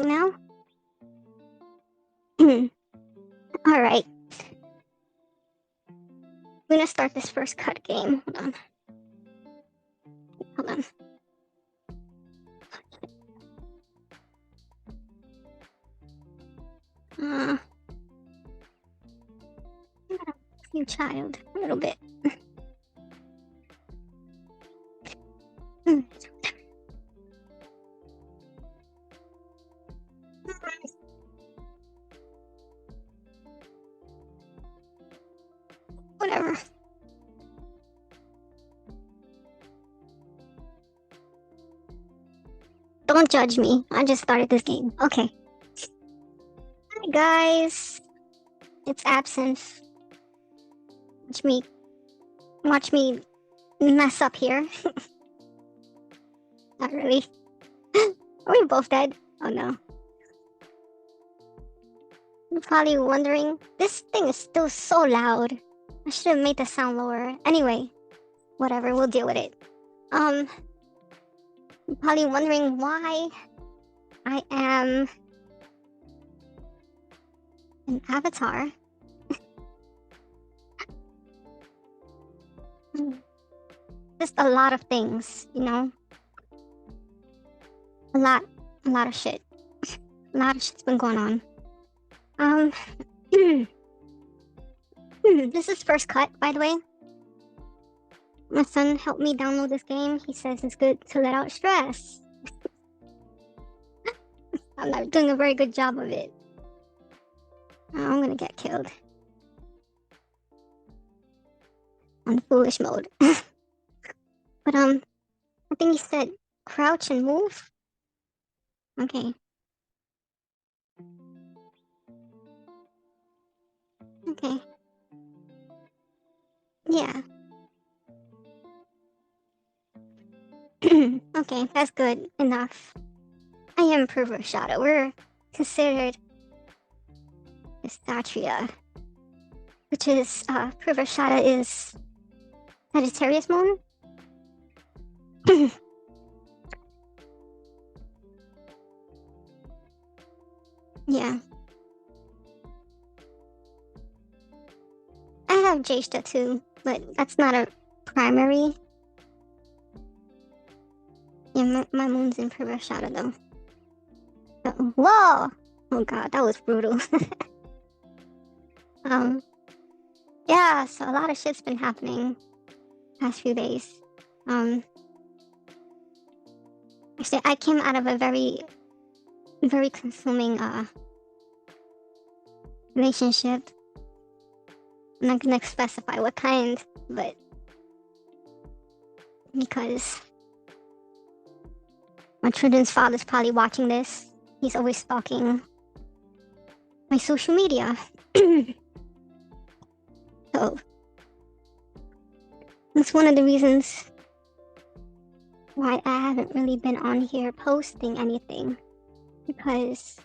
starting now? Alright. I'm gonna start this FirstCut game. Hold on. Hold on. You child, a little bit. Whatever. Don't judge me. I just started this game. Okay. Hi guys. It's Absinthe. Watch me mess up here. Not really. Are we both dead? Oh no. You're probably wondering, this thing is still so loud. I should have made the sound lower. Anyway, whatever, we'll deal with it. You're probably wondering why I am an avatar. Just a lot of things, you know? A lot of shit. A lot of shit's been going on. This is FirstCut, by the way. My son helped me download this game. He says it's good to let out stress. I'm not doing a very good job of it. I'm gonna get killed. On foolish mode. But I think he said crouch and move. Okay. Okay. Yeah. Okay, that's good enough. I am Purvashada. We're considered Statria, which is Purvashada is Sagittarius moon. Yeah. I have Jeshta too, but that's not a primary. Yeah, my moon's in Purvashada though. So, whoa! Oh god, that was brutal. Yeah, so a lot of shit's been happening past few days. Actually, I came out of a very consuming relationship. I'm not gonna specify what kind, but because my children's father's probably watching this. He's always stalking my social media. So that's one of the reasons why I haven't really been on here posting anything, because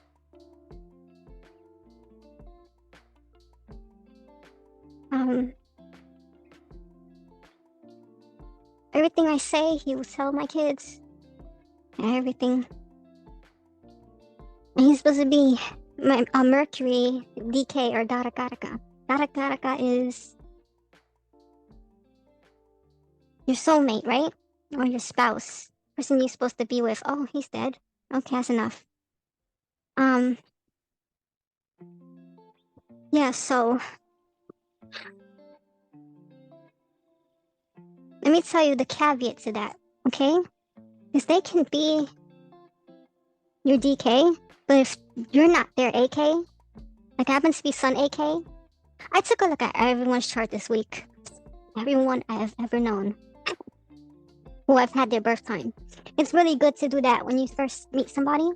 everything I say he will tell my kids. Everything. And he's supposed to be a Mercury DK or Darakaraka. Darakaraka is your soulmate, right? Or your spouse. Person you're supposed to be with. Oh, he's dead. Okay, that's enough. Yeah, so let me tell you the caveat to that, okay? Because they can be your DK, but if you're not their AK, like happens to be Sun AK, I took a look at everyone's chart this week. Everyone I have ever known who I've had their birth time. It's really good to do that when you first meet somebody.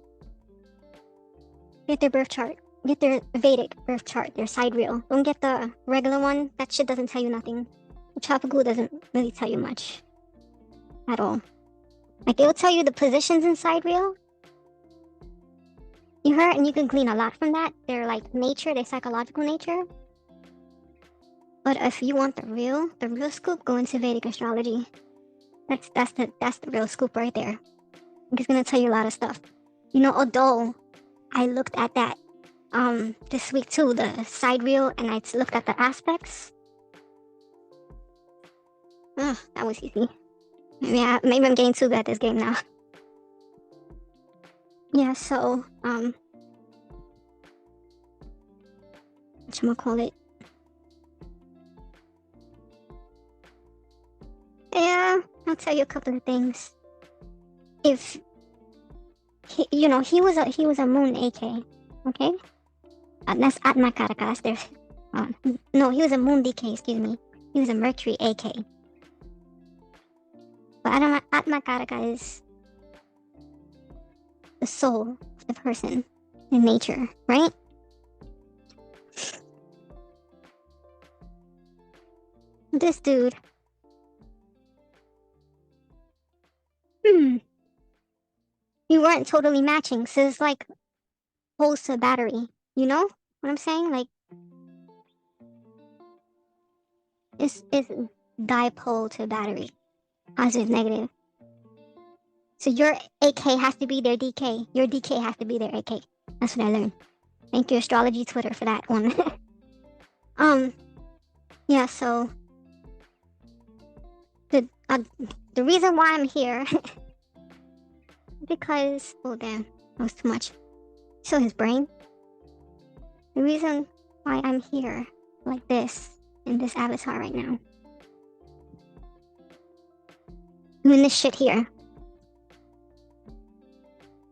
Get their birth chart. Get their Vedic birth chart, their sidereal. Don't get the regular one. That shit doesn't tell you nothing. The Tropical doesn't really tell you much at all. Like, they'll tell you the positions in sidereal. You heard, and you can glean a lot from that. They're like nature, they're psychological nature. But if you want the real scoop, go into Vedic astrology. That's the real scoop right there. It's gonna tell you a lot of stuff. You know, although I looked at that this week too, the side reel, and I looked at the aspects. Ugh, that was easy. Maybe I'm getting too good at this game now. Yeah, so whatchamacallit? Yeah, I'll tell you a couple of things. If he was a moon AK, okay? That's Atmakaraka. That's their. No, he was a moon DK. Excuse me. He was a Mercury AK. But Atmakaraka is the soul of the person in nature, right? This dude. You weren't totally matching, so it's like poles to a battery. You know what I'm saying? Like, it's dipole to a battery. Positive, negative. So your AK has to be their DK. Your DK has to be their AK. That's what I learned. Thank you, Astrology Twitter, for that one. Yeah, so the reason why I'm here because oh damn, that was too much. Show his brain. The reason why I'm here like this in this avatar right now, doing this shit here,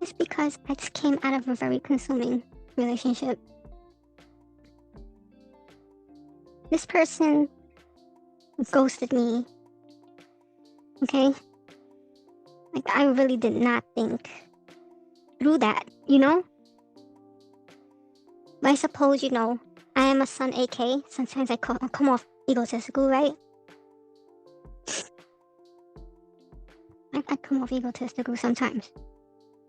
is because I just came out of a very consuming relationship. This person ghosted me. Okay? Like, I really did not think through that, you know? But I suppose, you know, I am a Sun AK. Sometimes I come off egotistical, right? I come off egotistical sometimes.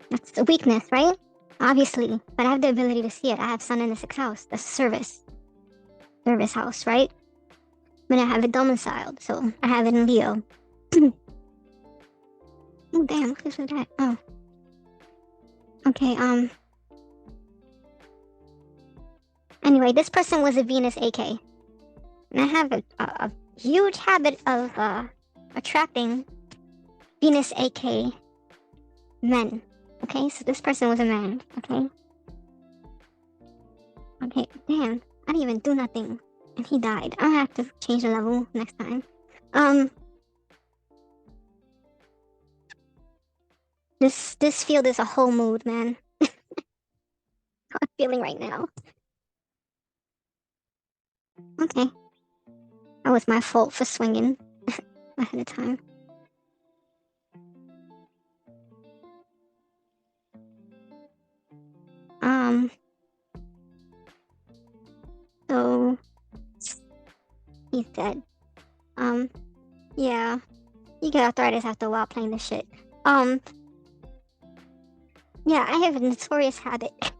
That's a weakness, right? Obviously. But I have the ability to see it. I have Sun in the 6th house. That's service house, right? But I have it domiciled, so I have it in Leo. Oh damn, what is that? Oh. Okay, anyway, this person was a Venus AK. And I have a huge habit of attracting Venus AK men. Okay, so this person was a man, okay? Okay, damn, I didn't even do nothing. And he died. I'll have to change the level next time. This field is a whole mood, man. How I'm feeling right now. Okay. That was my fault for swinging ahead of time. So he's dead. Yeah. You get arthritis after a while playing this shit. Yeah, I have a notorious habit of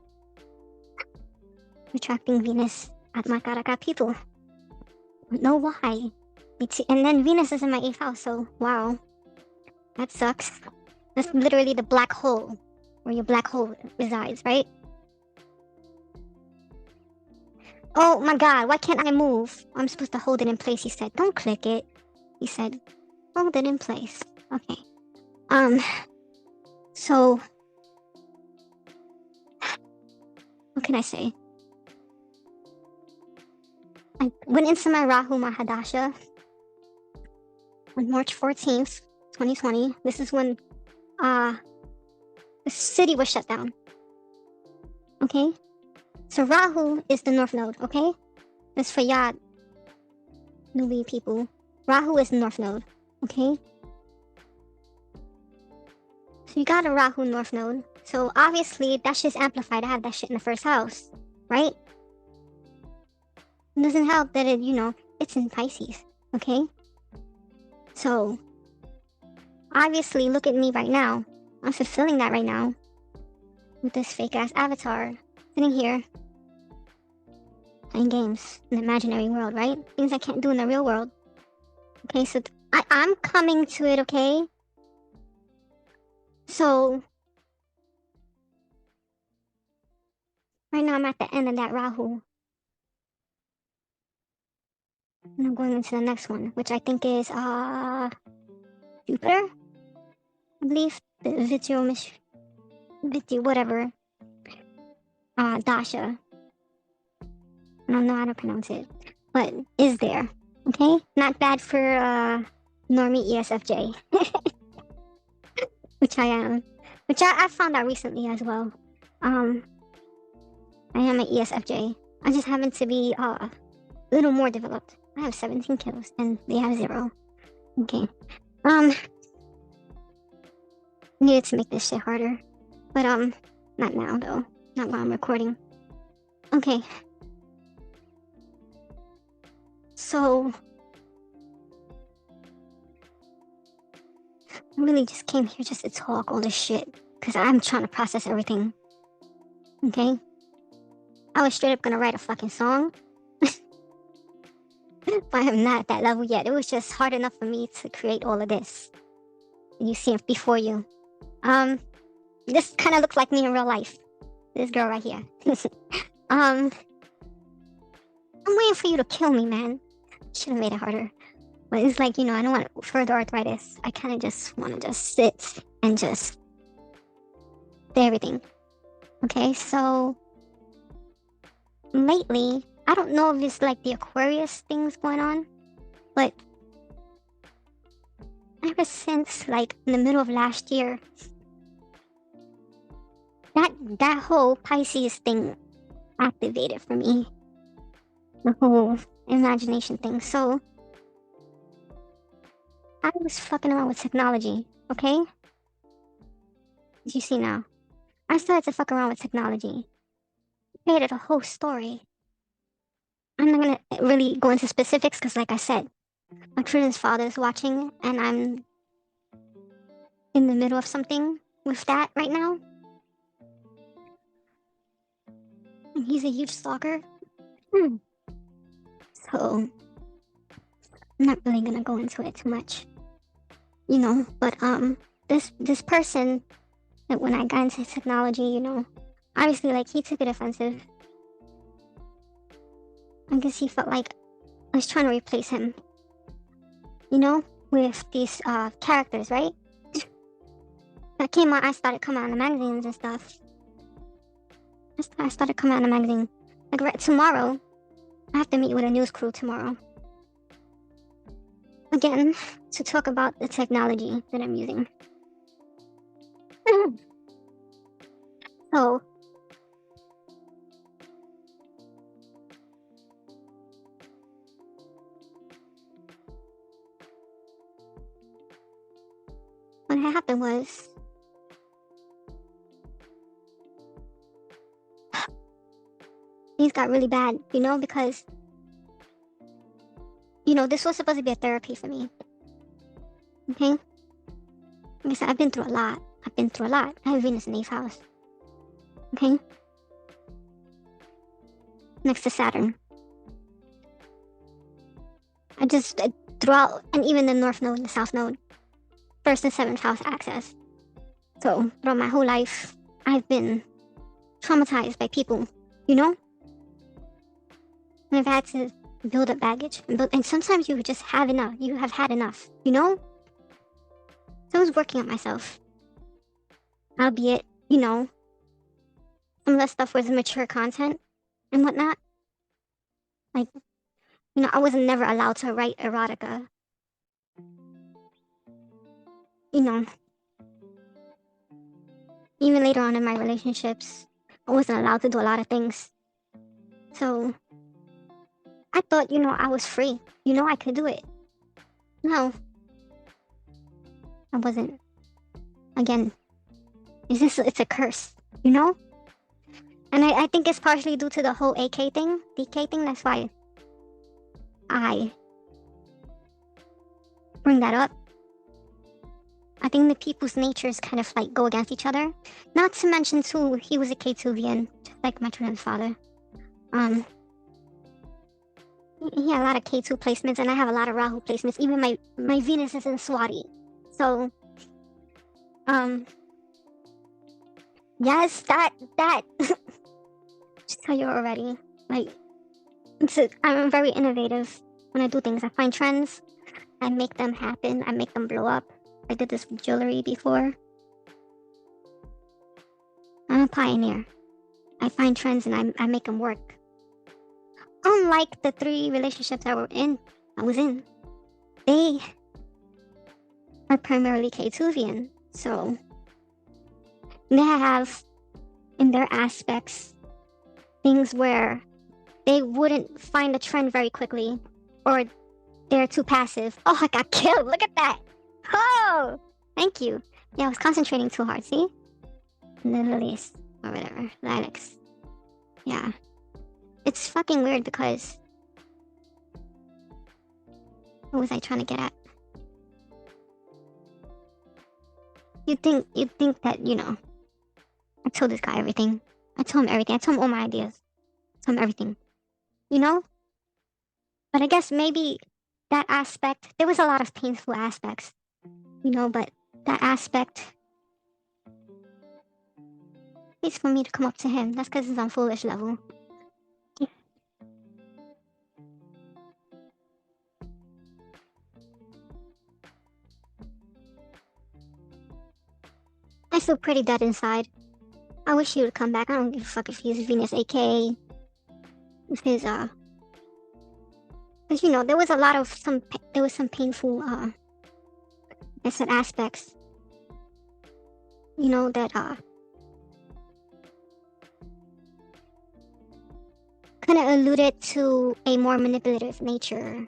attracting Venus Atmakaraka people. No why. And then Venus is in my 8th house, so wow. That sucks. That's literally the black hole where your black hole resides, right? Oh my god, why can't I move? I'm supposed to hold it in place, he said. Don't click it. He said, hold it in place. Okay. So what can I say? I went into my Rahu Mahadasha on March 14th, 2020. This is when the city was shut down. Okay? So Rahu is the North Node, okay? That's for y'all newbie people. Rahu is the North Node, okay? So you got a Rahu North Node. So obviously that shit's amplified. I have that shit in the 1st house, right? It doesn't help that it, you know, it's in Pisces, okay? So obviously look at me right now. I'm fulfilling that right now with this fake ass avatar sitting here playing games in the imaginary world, right? Things I can't do in the real world. Okay, so I'm coming to it, okay? So Right now I'm at the end of that Rahu. And I'm going into the next one, which I think is Jupiter, I believe. The Vityu, whatever. Dasha. I don't know how to pronounce it. But is there. Okay? Not bad for normie ESFJ. Which I am. Which I found out recently as well. I am an ESFJ. I just happen to be a little more developed. I have 17 kills and they have 0. Okay. Needed to make this shit harder. But not now though. Not while I'm recording. Okay. So I really just came here just to talk all this shit. Because I'm trying to process everything. Okay? I was straight up gonna write a fucking song. But I'm not at that level yet. It was just hard enough for me to create all of this. You see it before you. This kind of looks like me in real life. This girl right here. I'm waiting for you to kill me, man. Should have made it harder. But it's like, I don't want further arthritis. I kind of just want to just sit and just do everything. Okay, so lately, I don't know if it's like the Aquarius things going on, but ever since like in the middle of last year, that whole Pisces thing activated for me. The whole imagination thing. So I was fucking around with technology, okay? As you see now, I started to fuck around with technology. Created a whole story. I'm not gonna really go into specifics because, like I said, my children's father is watching, and I'm in the middle of something with that right now. And he's a huge stalker. So I'm not really gonna go into it too much. But this person that when I got into technology, obviously like he took it offensive. I guess he felt like I was trying to replace him. With these characters, right? That came out, I started coming out in the magazines and stuff. I started coming out in the magazine. Like right tomorrow, I have to meet with a news crew tomorrow. Again, to talk about the technology that I'm using. So, what happened was, things got really bad, because, this was supposed to be a therapy for me. Okay? Like I said, I've been through a lot. I have Venus in 8th house. Okay? Next to Saturn. I just, throughout, and even the North Node and the South Node, 1st and 7th house access. So, throughout my whole life, I've been traumatized by people, And I've had to build up baggage. And sometimes you just have enough. You have had enough, So I was working on myself. Albeit, some of that stuff was mature content and whatnot. Like, I wasn't never allowed to write erotica. Even later on in my relationships, I wasn't allowed to do a lot of things. So, I thought, I was free. I could do it. No. I wasn't. Again, it's a curse, And I think it's partially due to the whole AK thing, DK thing. That's why I bring that up. I think the people's natures kind of like go against each other. Not to mention too, he was a K2vian, just like my children's father. He had a lot of K2 placements, and I have a lot of Rahu placements. Even my Venus is in Swati. So, yes, that Just tell you already. Like, I'm very innovative when I do things. I find trends, I make them happen, I make them blow up. I did this with jewelry before. I'm a pioneer. I find trends and I make them work. Unlike the 3 relationships I was in, they are primarily K2vian. So they have in their aspects things where they wouldn't find a trend very quickly, or they're too passive. Oh, I got killed. Look at that. Oh, thank you. Yeah, I was concentrating too hard. See? Lilies or whatever. Lilacs. Yeah. It's fucking weird because what was I trying to get at? You'd think that, you know, I told this guy everything. I told him everything. I told him all my ideas. I told him everything. You know? But I guess maybe that aspect, there was a lot of painful aspects, you know, but that aspect is for me to come up to him. That's because it's on foolish level. I feel pretty dead inside. I wish he would come back. I don't give a fuck if he's Venus AK. If his, because, you know, there was a lot of there was some painful, I said aspects, you know, that, kind of alluded to a more manipulative nature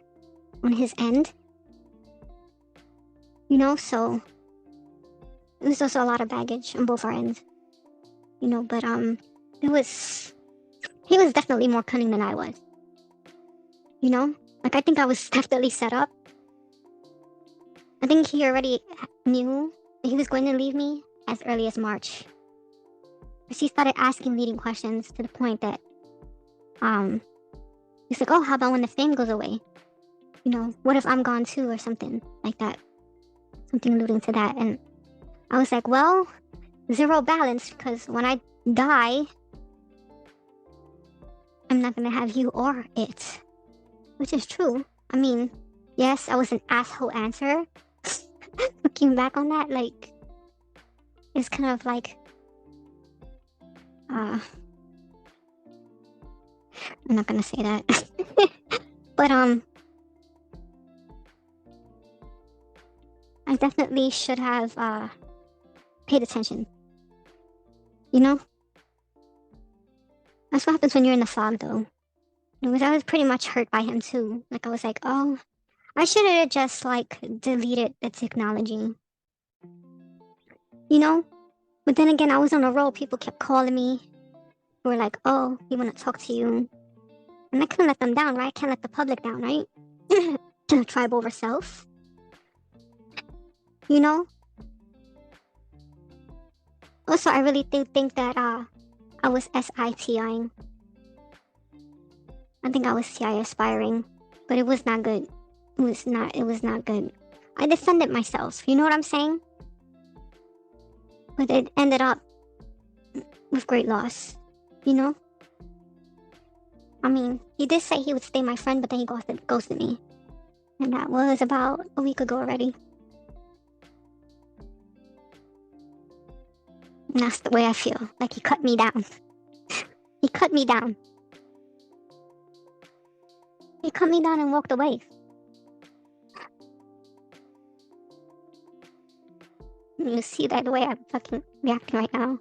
on his end. You know, so there's also a lot of baggage on both our ends. You know, but he was definitely more cunning than I was. You know? Like, I think I was definitely set up. I think he already knew that he was going to leave me as early as March. Because he started asking leading questions to the point that he's like, oh, how about when the fame goes away? You know, what if I'm gone too, or something like that? Something alluding to that. And I was like, well, zero balance, because when I die, I'm not gonna have you or it. Which is true. I mean, yes, I was an asshole answer. Looking back on that, like, it's kind of like, I'm not gonna say that. But, I definitely should have, paid attention. You know? That's what happens when you're in the fog, though. Because I was pretty much hurt by him, too. Like, I was like, oh, I should have just, like, deleted the technology. You know? But then again, I was on a roll. People kept calling me. They were like, oh, we want to talk to you. And I couldn't let them down, right? I can't let the public down, right? Tribe over self. You know? Also, I really think that I was SITing. I think I was CI aspiring, but it was not good. It was not good. I defended myself, you know what I'm saying? But it ended up with great loss, you know? I mean, he did say he would stay my friend, but then he ghosted me. And that was about a week ago already. And that's the way I feel. Like, he cut me down. He cut me down. He cut me down and walked away. You see that the way I'm fucking reacting right now.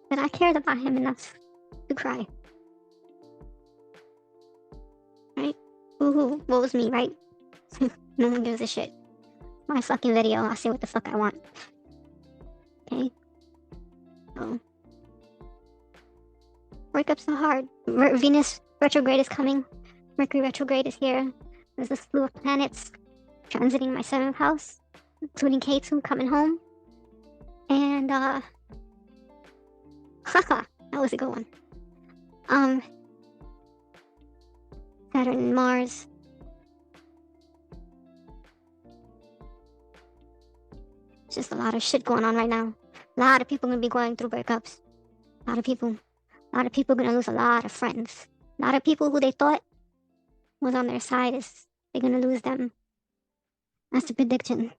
But I cared about him enough to cry. Right? Woohoo, what was me, right? No one gives a shit. My fucking video, I'll say what the fuck I want. Okay? So. Breakups are hard. Venus retrograde is coming. Mercury retrograde is here. There's a slew of planets transiting my 7th house, including K2 coming home. And, haha, that was a good one. Saturn and Mars. It's just a lot of shit going on right now. A lot of people gonna be going through breakups. A lot of people. A lot of people are gonna lose a lot of friends. A lot of people who they thought was on their side is they're gonna lose them. That's the prediction.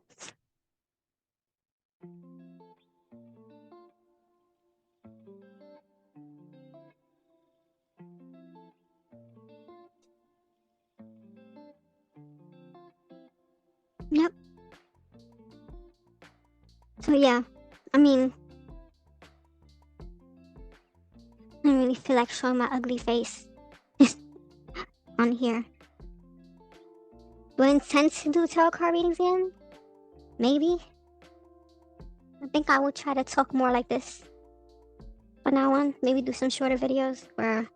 Yep. So yeah, I mean, I don't really feel like showing my ugly face on here. Do I intend to do tarot card readings again? Maybe. I think I will try to talk more like this from now on. Maybe do some shorter videos where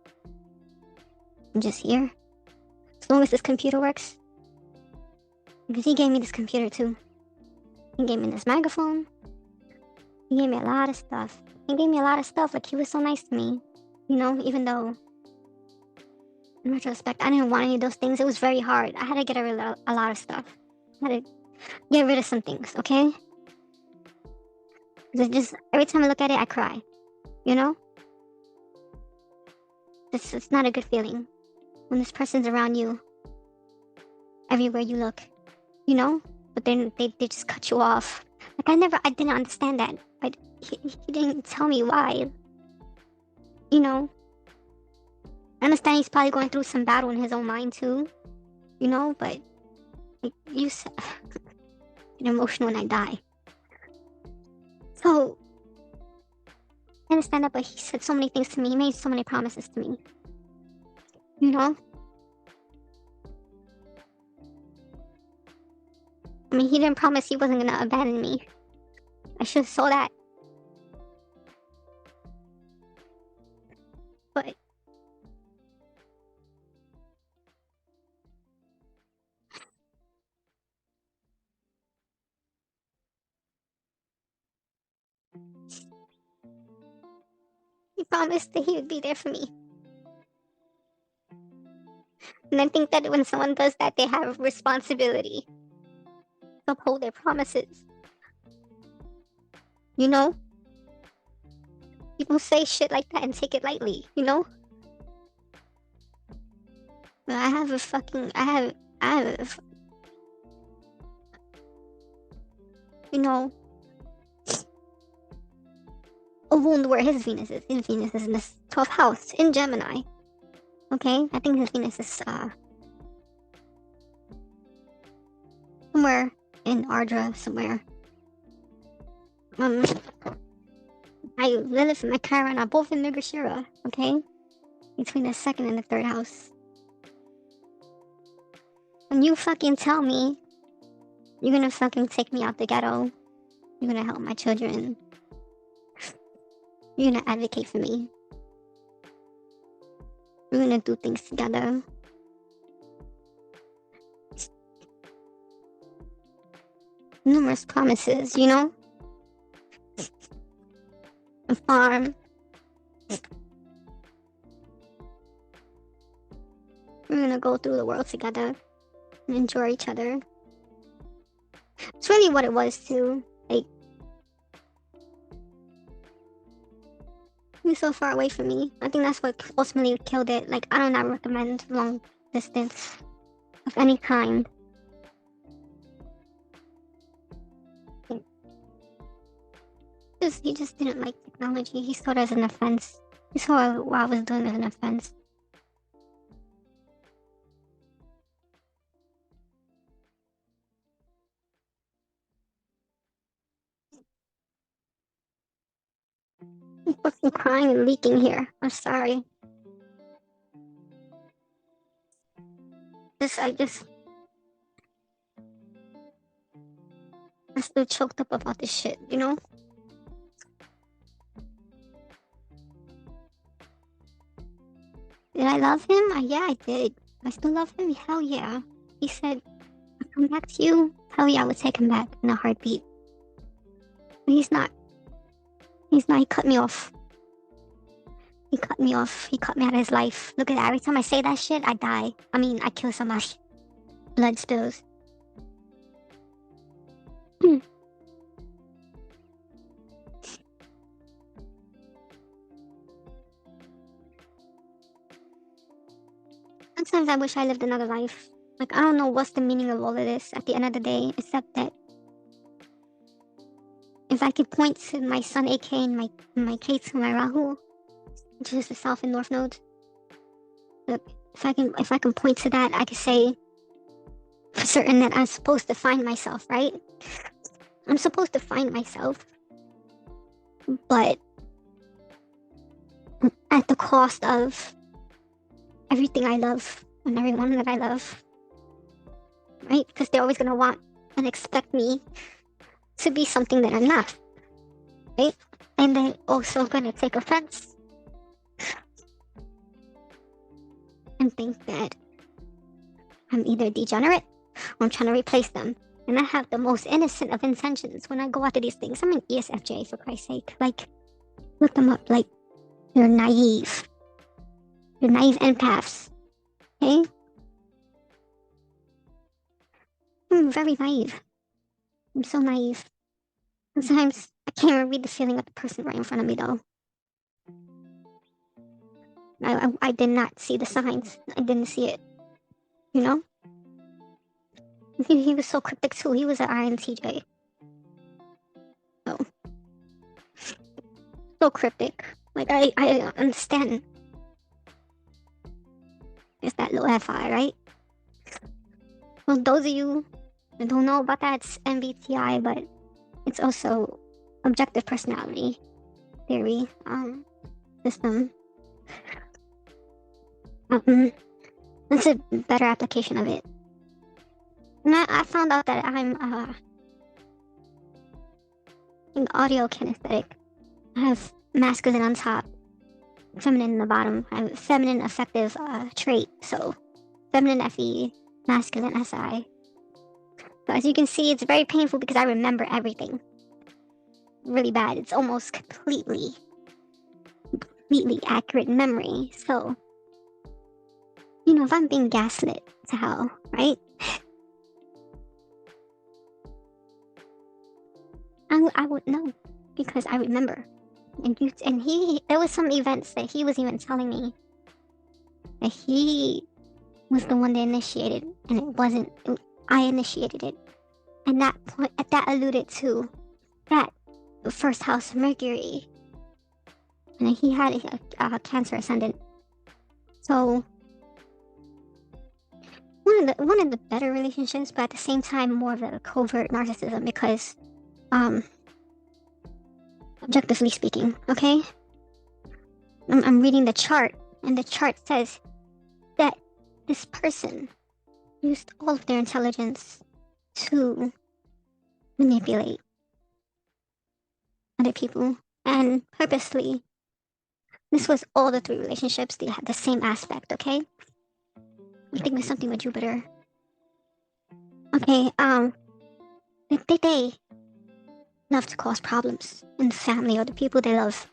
I'm just here. As long as this computer works. Because he gave me this computer too. He gave me this microphone. He gave me a lot of stuff. He gave me a lot of stuff. Like, he was so nice to me. You know, even though, in retrospect, I didn't want any of those things. It was very hard. I had to get rid of a lot of stuff. I had to get rid of some things, okay? It just, every time I look at it, I cry. You know? It's not a good feeling. When this person's around you, everywhere you look. You know? But then they just cut you off. Like, I didn't understand that. He didn't tell me why. You know? I understand he's probably going through some battle in his own mind too. You know? But, like, you said, get emotional when I die. So, I understand that, but he said so many things to me. He made so many promises to me. You know? I mean, he didn't promise he wasn't gonna abandon me. I should have saw that. But he promised that he would be there for me. And I think that when someone does that, they have responsibility to uphold their promises. You know? People say shit like that and take it lightly, you know? But I have you know, a wound where his Venus is. His Venus is in the 12th house in Gemini. Okay? I think his Venus is somewhere in Ardra, somewhere. Lilith and my Chiron are both in Mrgashira, okay? Between the 2nd and the 3rd house. When you fucking tell me you're gonna fucking take me out the ghetto, you're gonna help my children, you're gonna advocate for me, we're gonna do things together. Numerous promises, you know? A farm. We're gonna go through the world together and enjoy each other. It's really what it was too. Like, he was so far away from me. I think that's what ultimately killed it. Like, I do not recommend long distance of any kind. He just didn't like technology. He saw it as an offense. He saw what I was doing as an offense. I'm fucking crying and leaking here. I'm sorry. I'm still choked up about this shit, you know? Did I love him? Yeah, I did. I still love him? Hell yeah. He said, I'll come back to you. Hell yeah, I would take him back in a heartbeat. But he's not. He cut me off. He cut me off. He cut me out of his life. Look at that. Every time I say that shit, I die. I mean, I kill somebody. Blood spills. Sometimes I wish I lived another life. Like, I don't know what's the meaning of all of this at the end of the day, except that if I could point to my Sun AK and my K2, my Rahu, which is the South and North nodes. Look, if I can point to that, I could say for certain that I'm supposed to find myself, right? I'm supposed to find myself, but at the cost of everything I love and everyone that I love, right? Because they're always gonna want and expect me to be something that I'm not, right? And they're also gonna take offense and think that I'm either degenerate or I'm trying to replace them. And I have the most innocent of intentions when I go after these things. I'm an ESFJ, for Christ's sake. Like, look them up. Like, you're naive. You're naive empaths. Okay? I'm very naive. I'm so naive. Sometimes I can't even read the feeling of the person right in front of me, though. I did not see the signs. I didn't see it. You know? He was so cryptic too. He was an INTJ. So cryptic. Like, I understand. It's that low FI, right? Well, those of you that don't know about that, it's MBTI, but it's also objective personality theory system. That's a better application of it. And I found out that I'm an audio kinesthetic. I have masculine on top, feminine in the bottom. I have a feminine affective trait. So feminine FE, masculine SI. So as you can see, it's very painful because I remember everything. Really bad. It's almost completely accurate memory. So, you know, if I'm being gaslit to hell, right? I would know because I remember. And there was some events that he was even telling me that he was the one that initiated, and it wasn't. I initiated it, and that alluded to that first house Mercury, and he had a Cancer ascendant. So one of the better relationships, but at the same time more of a covert narcissism because objectively speaking, okay? I'm reading the chart, and the chart says that this person used all of their intelligence to manipulate other people, and purposely. This was all the three relationships. They had the same aspect, okay? I'm thinking of something with Jupiter. Okay, they love to cause problems in the family or the people they love.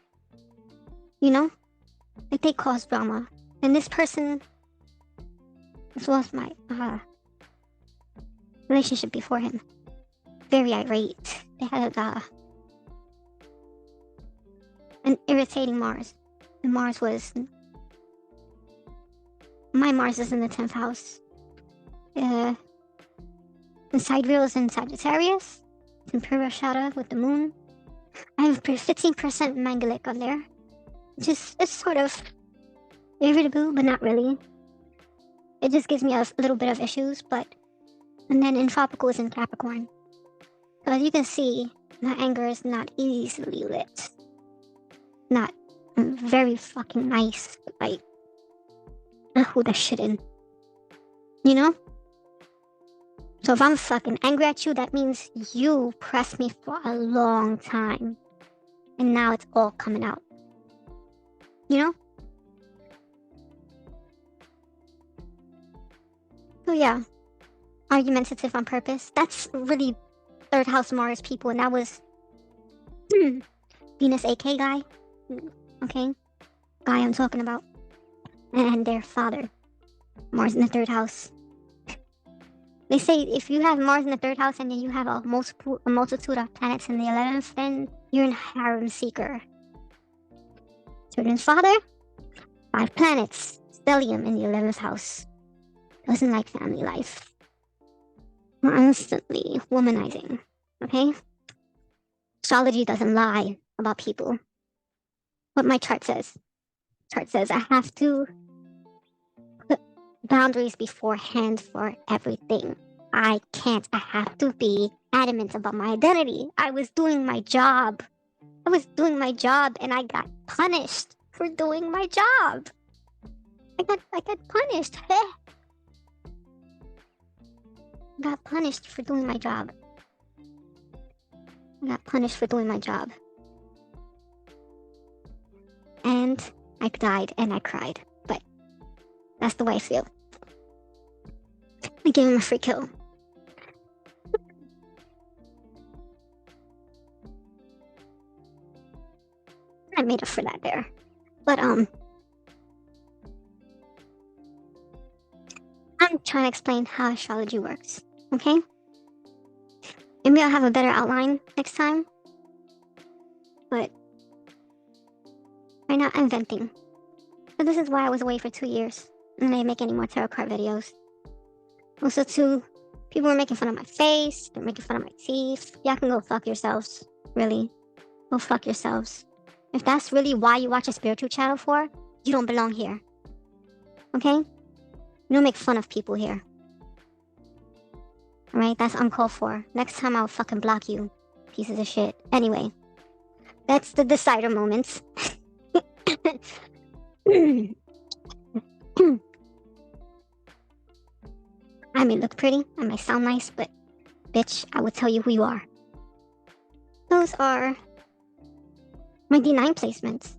You know? Like, they cause drama. And this person, this was my relationship before him. Very irate. They had an irritating Mars. And Mars was... My Mars is in the 10th house. And sidereal is in Sagittarius. It's in Purvashada with the moon. I have 15% Mangalic on there. It's sort of irritable, but not really. It just gives me a little bit of issues, but... And then in Tropical is in Capricorn. So as you can see, my anger is not easily lit. Not very fucking nice, like... who that shit in. You know? So if I'm fucking angry at you, that means you pressed me for a long time. And now it's all coming out. You know? So yeah. Argumentative on purpose. That's really third house Mars people, and that was Venus AK guy. Okay? Guy I'm talking about. And their father. Mars in the third house. They say if you have Mars in the third house and then you have a multitude of planets in the 11th, then you're a harem seeker. Children's father, 5 planets, stellium in the 11th house. doesn't like family life. Constantly womanizing, okay? Astrology doesn't lie about people. What my chart says. Chart says I have to put boundaries beforehand for everything. I can't. I have to be adamant about my identity. I was doing my job. And I got punished for doing my job. I got punished. Got punished for doing my job. And I died and I cried. But that's the way I feel. I gave him a free kill. I made up for that there. But I'm trying to explain how astrology works, okay? Maybe I'll have a better outline next time. But right now I'm venting. So this is why I was away for 2 years. And I didn't make any more tarot card videos. Also too, people were making fun of my face. They're making fun of my teeth. Y'all can go fuck yourselves. Really. Go fuck yourselves. If that's really why you watch a spiritual channel for, you don't belong here. Okay? You don't make fun of people here. Alright? That's uncalled for. Next time I'll fucking block you. Pieces of shit. Anyway. That's the decider moments. I may look pretty, I may sound nice, but bitch, I will tell you who you are. Those are my D9 placements.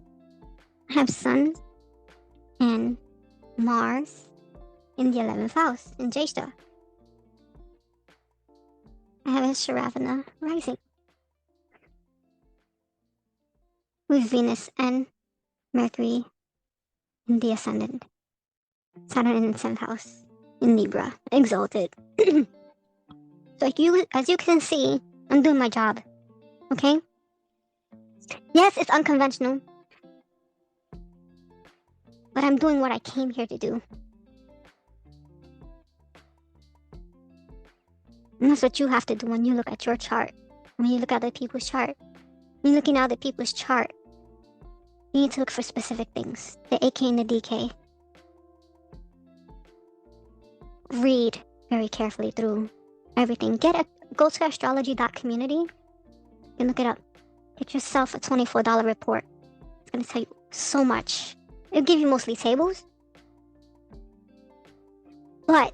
I have Sun and Mars in the 11th house in Jeshta. I have a Sharavana rising with Venus and Mercury in the ascendant. Saturn in the 10th house in Libra, exalted. So as you can see, I'm doing my job. Okay? Yes, it's unconventional. But I'm doing what I came here to do. And that's what you have to do when you look at your chart. When you look at other people's chart. When you're looking at other people's chart, you need to look for specific things. The AK and the DK. Read very carefully through everything. Go to astrology.community. You can look it up. Get yourself a $24 report. It's going to tell you so much. It'll give you mostly tables. But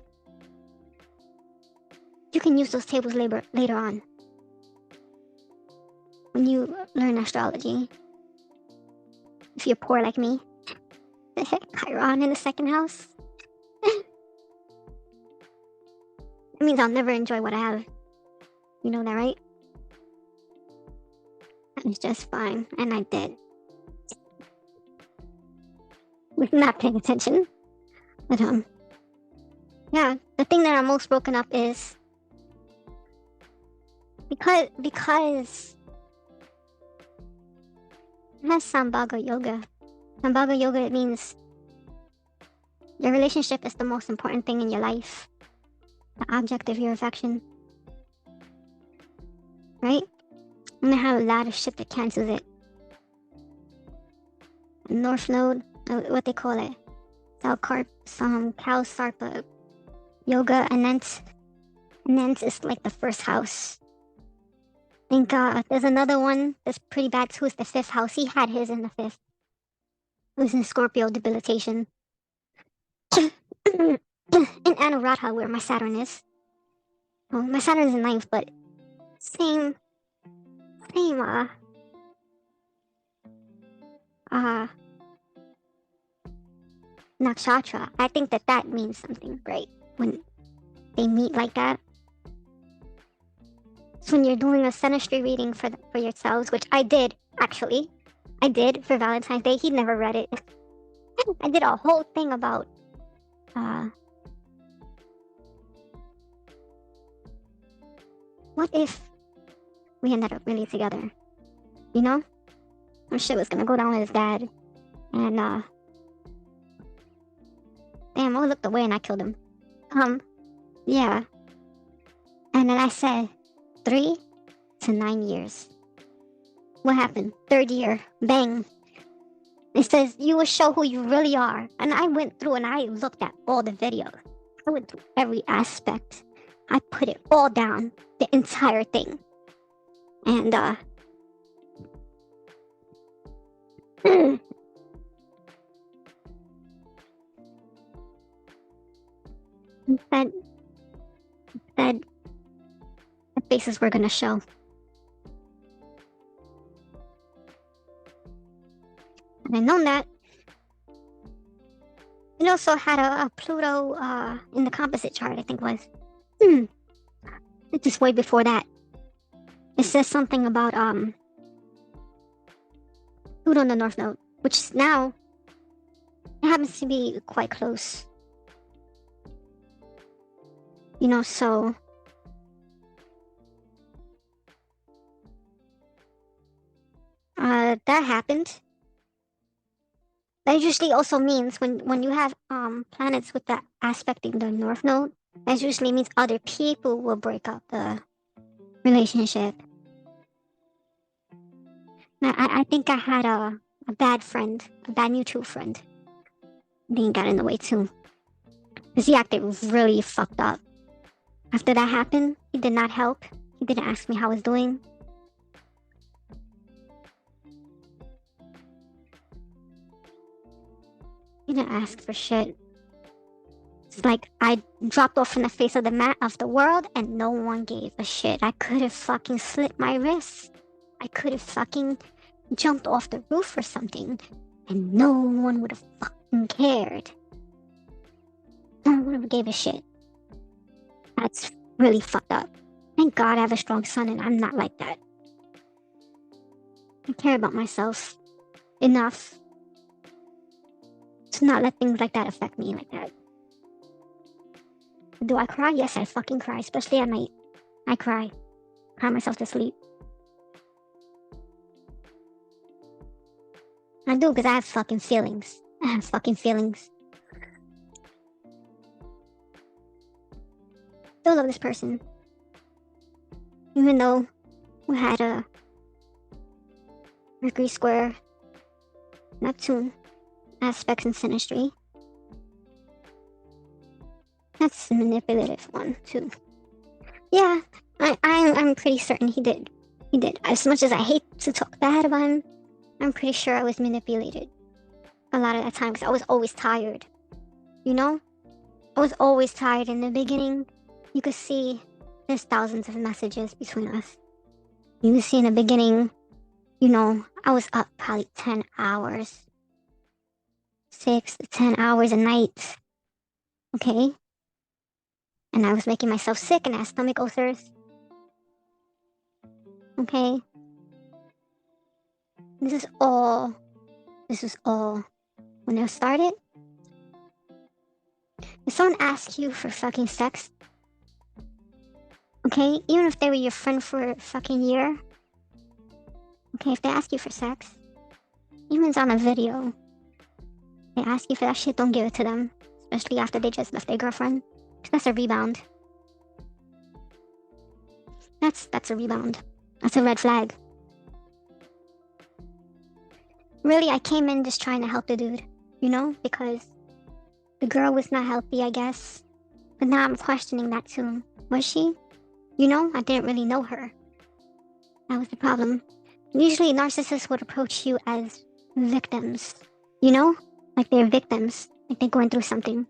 you can use those tables later on. When you learn astrology. If you're poor like me. Chiron in the 2nd house. It means I'll never enjoy what I have. You know that, right? That was just fine. And I did. With not paying attention. But, yeah. The thing that I'm most broken up is because it has Sambhaga Yoga. Sambhaga Yoga, it means your relationship is the most important thing in your life. The object of your affection. Right? I'm gonna have a lot of shit that cancels it. North Node, what they call it. Kalsarpa Yoga, Anant is like the 1st house. I think there's another one that's pretty bad too, it's the 5th house. He had his in the 5th. It was in Scorpio, debilitation. In Anuradha, where my Saturn is. Well, my Saturn is in 9th, but same nakshatra. I think that means something, right? When they meet like that. So when you're doing a synastry reading for yourselves, which I did, actually. I did for Valentine's Day. He never read it. I did a whole thing about what if we ended up really together? You know? Some shit was gonna go down with his dad. And damn, I looked away and I killed him. Yeah. And then I said 3 to 9 years. What happened? 3rd year, bang. It says you will show who you really are. And I went through and I looked at all the videos. I went through every aspect. I put it all down, the entire thing. And said the faces were gonna show. And I known that. It also had a Pluto in the composite chart, I think was. It's just way before that. It says something about Pluto in the North Node, which now it happens to be quite close. You know, so that happened. That usually also means when you have planets with that aspecting the North Node, that usually means other people will break up the relationship. Now, I think I had a bad friend, a bad mutual friend. He got in the way too. Because he acted really fucked up. After that happened, he did not help. He didn't ask me how I was doing. He didn't ask for shit. It's like I dropped off from the face of the mat of the world and no one gave a shit. I could have fucking slit my wrist. I could have fucking jumped off the roof or something and no one would have fucking cared. No one would have gave a shit. That's really fucked up. Thank God I have a strong son and I'm not like that. I care about myself enough to not let things like that affect me like that. Do I cry? Yes, I fucking cry, especially at night. I cry. Cry myself to sleep. I do because I have fucking feelings. I have fucking feelings. Still love this person. Even though we had a Mercury square Neptune aspects in synastry. That's a manipulative one too. Yeah, I'm pretty certain he did. He did. As much as I hate to talk bad about him, I'm pretty sure I was manipulated a lot of that time because I was always tired. You know? I was always tired in the beginning. You could see there's thousands of messages between us. You could see in the beginning, you know, I was up probably 10 hours. 6 to 10 hours a night. Okay? And I was making myself sick and I had stomach ulcers. Okay? This is all when it started. If someone asks you for fucking sex, okay, even if they were your friend for a fucking year, okay, if they ask you for sex, even if it's on a video, they ask you for that shit, don't give it to them, especially after they just left their girlfriend, because that's a rebound. That's a rebound. That's a red flag. Really, I came in just trying to help the dude, you know, because the girl was not healthy, I guess. But now I'm questioning that too. Was she? You know, I didn't really know her. That was the problem. Usually narcissists would approach you as victims, you know? Like they're victims, like they're going through something.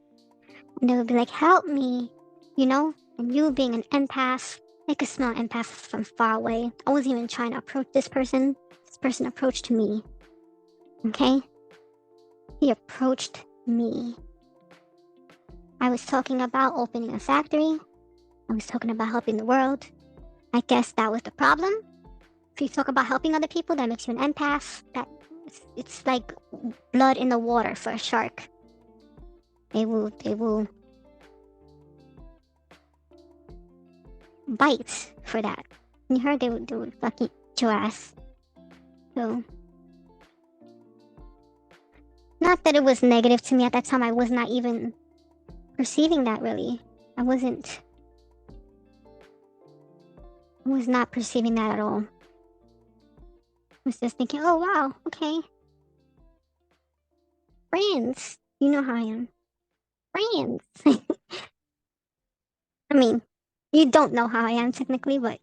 And they would be like, help me, you know? And you being an empath, they could smell empath from far away. I wasn't even trying to approach this person. This person approached me. Okay? He approached me. I was talking about opening a factory. I was talking about helping the world. I guess that was the problem. If you talk about helping other people, that makes you an empath. It's like blood in the water for a shark. They will bite for that. You heard they would fucking eat your ass. So, not that it was negative to me at that time. I was not even perceiving that really. I was not perceiving that at all. I was just thinking, oh wow, okay. Friends. You know how I am. Friends. I mean, you don't know how I am technically, but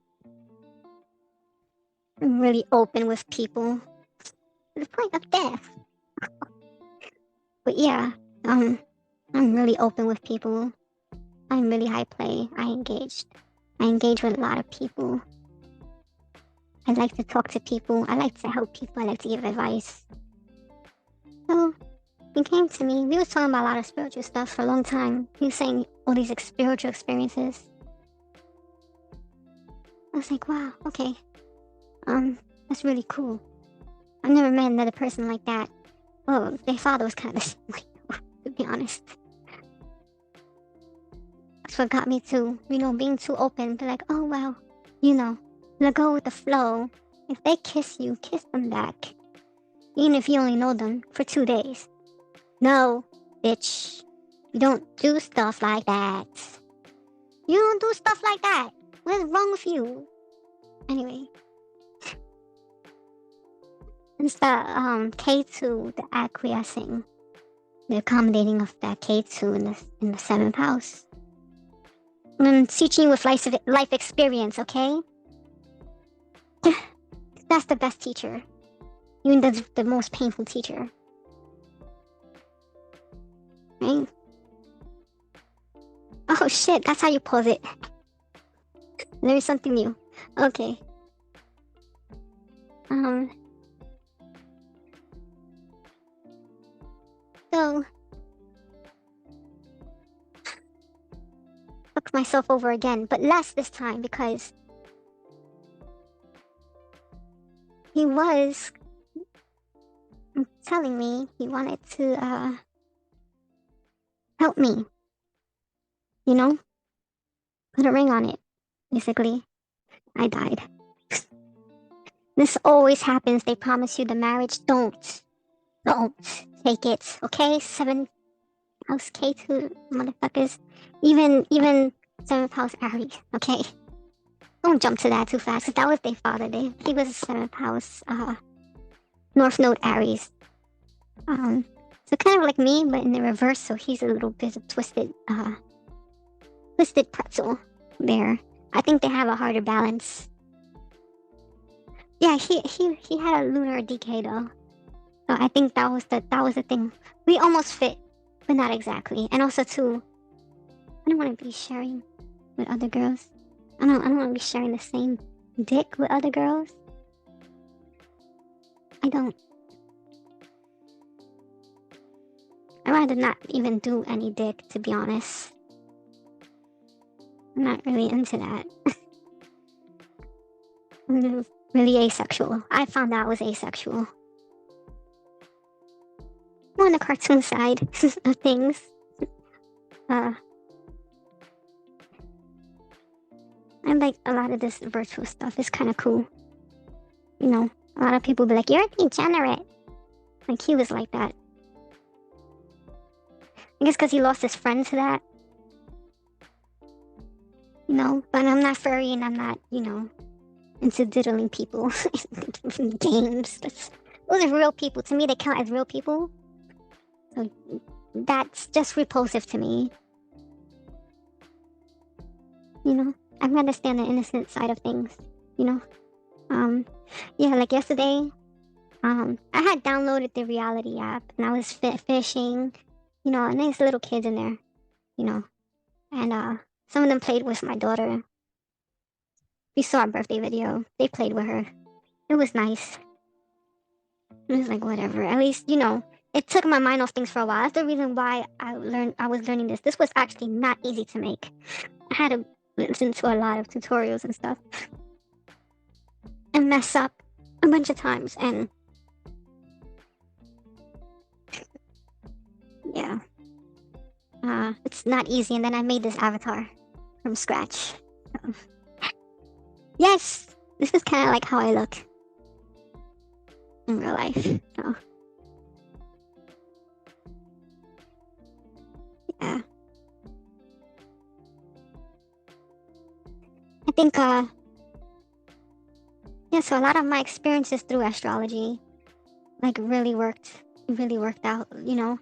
I'm really open with people. To the point of death. But yeah, I'm really open with people. I'm really high play. I engage with a lot of people. I like to talk to people. I like to help people. I like to give advice. So he came to me. We was talking about a lot of spiritual stuff for a long time. He was saying all these spiritual experiences. I was like, wow, okay. That's really cool. I've never met another person like that. Well, their father was kind of like, to be honest. That's what got me to, being too open. Be like, oh, well, let go with the flow. If they kiss you, kiss them back. Even if you only know them for 2 days. No, bitch. You don't do stuff like that. You don't do stuff like that. What is wrong with you? Anyway. It's the K2, the acquiescing, the accommodating of that K2 in the 7th house. I'm teaching you with life experience, okay? That's the best teacher. Even the most painful teacher. Right? Oh shit, that's how you pose it. There's something new. Okay. So fucked myself over again, but less this time because he was telling me he wanted to help me. Put a ring on it. Basically, I died. This always happens. They promise you the marriage. Don't take it. Okay, 7th house K2 motherfuckers. Even 7th house Aries. Okay, don't jump to that too fast. Cause that was their father. He was a 7th house North Node Aries. So kind of like me, but in the reverse. So he's a little bit of twisted pretzel there. I think they have a harder balance. Yeah, he had a lunar DK though. So I think that was the thing. We almost fit, but not exactly. And also too, I don't want to be sharing with other girls. I don't want to be sharing the same dick with other girls. I don't. I'd rather not even do any dick, to be honest. I'm not really into that. I'm really asexual. I found out I was asexual. More on the cartoon side of things. I like a lot of this virtual stuff. It's kind of cool. A lot of people be like, you're degenerate. Like, he was like that. I guess because he lost his friend to that. But I'm not furry and I'm not, into diddling people in games. Those are real people. To me, they count as real people. So that's just repulsive to me. I'd rather stay on the innocent side of things. Yeah, like yesterday, I had downloaded the reality app and I was fishing, nice little kids in there, and some of them played with my daughter. We saw our birthday video. They played with her. It was nice. It was like, whatever. At least, it took my mind off things for a while. That's the reason why I was learning this. This was actually not easy to make. I had to listen to a lot of tutorials and stuff. And mess up a bunch of times. And yeah. It's not easy. And then I made this avatar from scratch. So. Yes! This is kind of like how I look in real life. So. Yeah. think, yeah, so a lot of my experiences through astrology, like, really worked out, you know?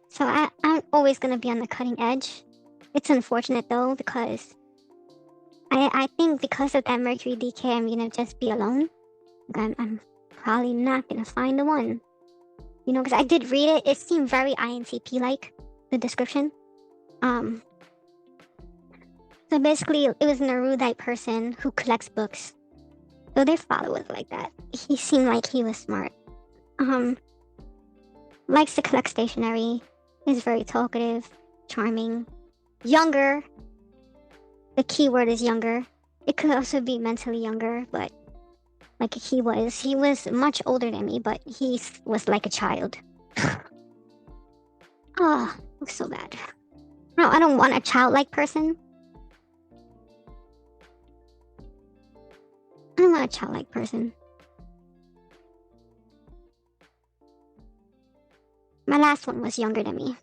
So I'm always gonna be on the cutting edge. It's unfortunate though, because I think because of that Mercury DK, I'm gonna just be alone. I'm probably not gonna find the one. You know, because I did read it. It seemed very INTP-like, the description. So basically, it was an erudite person who collects books. So their father was like that. He seemed like he was smart. Likes to collect stationery. Is very talkative, charming, younger. The key word is younger. It could also be mentally younger, but like he was much older than me, but he was like a child. Oh, looks so bad. No, I don't want a childlike person. I don't want a childlike person. My last one was younger than me.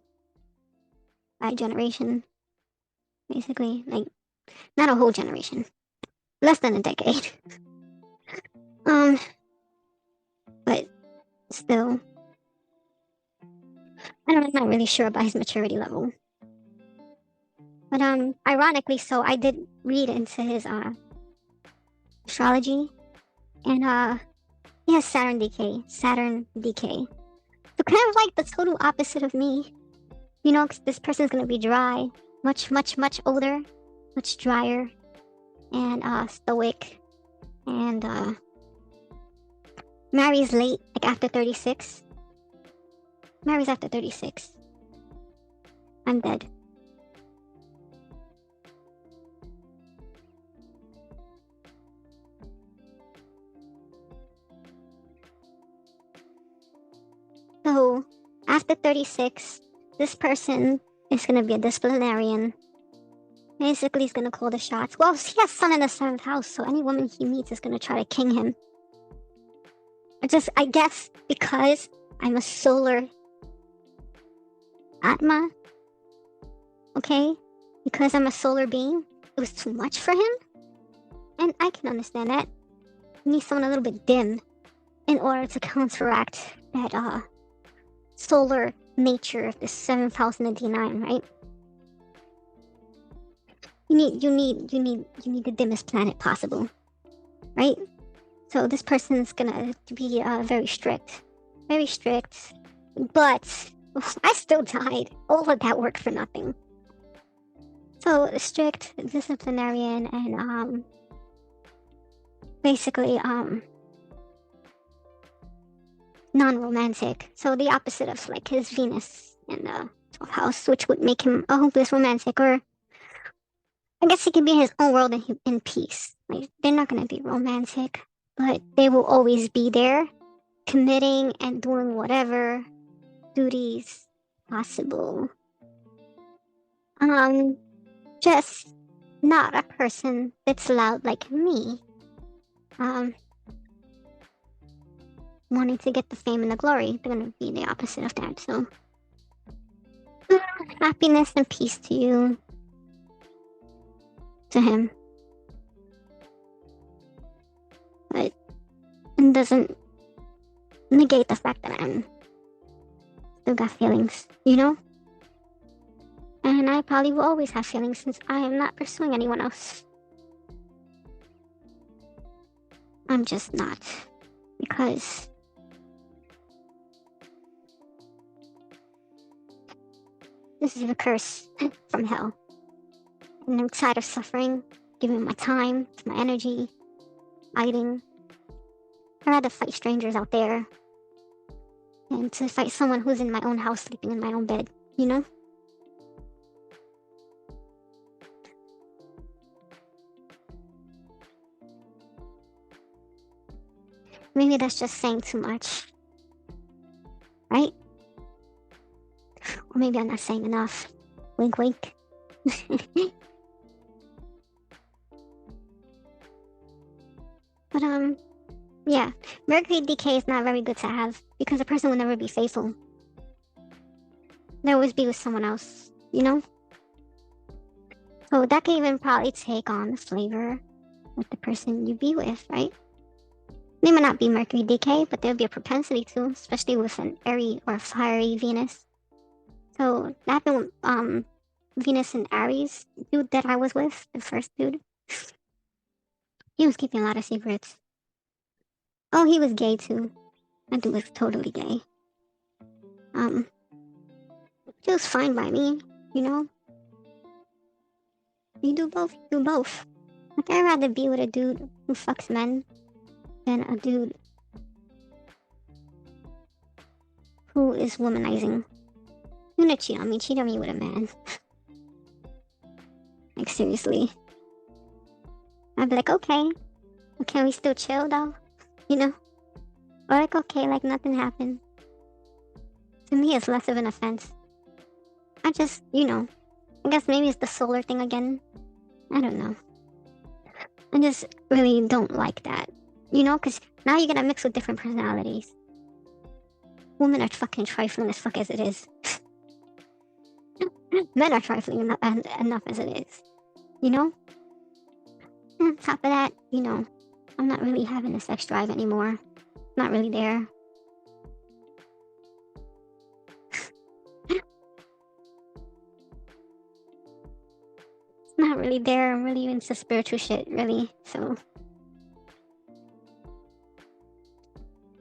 By a generation. Basically. Like, not a whole generation. Less than a decade. But still. I'm not really sure about his maturity level. But ironically, so I did read into his astrology, and he has Saturn DK. So kind of like the total opposite of me. You know, 'cause this person's gonna be dry, much older, much drier, and stoic, and marries late, like after 36. Marries after 36. I'm dead. So, after 36, this person is gonna be a disciplinarian. Basically, he's gonna call the shots. Well, he has sun in the 7th house, so any woman he meets is gonna try to king him. I guess, because I'm a solar Atma, okay? Because I'm a solar being, it was too much for him. And I can understand that. You need someone a little bit dim in order to counteract that solar nature of the 7th house and the D9, right? You need the dimmest planet possible, right? So this person's gonna be very strict, but I still died. All of that work for nothing. So strict, disciplinarian, and basically non-romantic. So the opposite of like his Venus in the 12th house, which would make him a hopeless romantic, or I guess he can be in his own world in peace. Like, they're not gonna be romantic, but they will always be there, committing and doing whatever duties possible. Just not a person that's loud like me. Wanting to get the fame and the glory. They're gonna be the opposite of that, so. Happiness and peace to you. To him. But it doesn't negate the fact that I'm still got feelings, you know? And I probably will always have feelings since I am not pursuing anyone else. I'm just not. Because this is a curse from hell. And I'm tired of suffering, giving my time, my energy, fighting. I'd rather fight strangers out there than to fight someone who's in my own house, sleeping in my own bed, you know? Maybe that's just saying too much, right? Or maybe I'm not saying enough. Wink, wink. But yeah, Mercury DK is not very good to have because a person will never be faithful. They'll always be with someone else, you know? So that can even probably take on the flavor with the person you be with, right? They might not be Mercury DK, but there'll be a propensity to, especially with an airy or fiery Venus. So that happened with Venus and Aries dude that I was with, the first dude. He was keeping a lot of secrets. Oh, he was gay too. That dude was totally gay. It was fine by me, you know? You do both, you do both. Like, I'd rather be with a dude who fucks men than a dude who is womanizing. You're gonna cheat on me with a man. Like, seriously. I'd be like, okay. Can we still chill though? You know? Or like, okay, like nothing happened. To me, it's less of an offense. I just, I guess maybe it's the solar thing again. I don't know. I just really don't like that. Because now you're gonna mix with different personalities. Women are fucking trifling as fuck as it is. Men are trifling enough as it is. And on top of that, I'm not really having a sex drive anymore. Not really there. It's not really there. I'm really into spiritual shit, really. So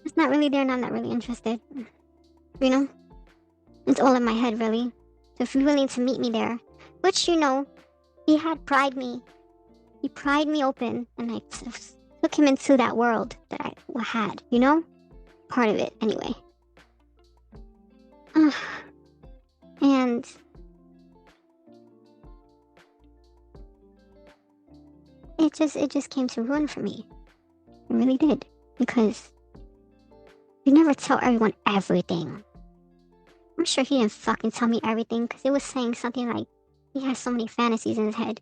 it's not really there and I'm not really interested. It's all in my head, really. So if you're willing to meet me there, which, he had pried me. He pried me open and I took him into that world that I had, Part of it, anyway. And it just came to ruin for me. It really did. Because you never tell everyone everything. I'm sure he didn't fucking tell me everything because it was saying something like he has so many fantasies in his head.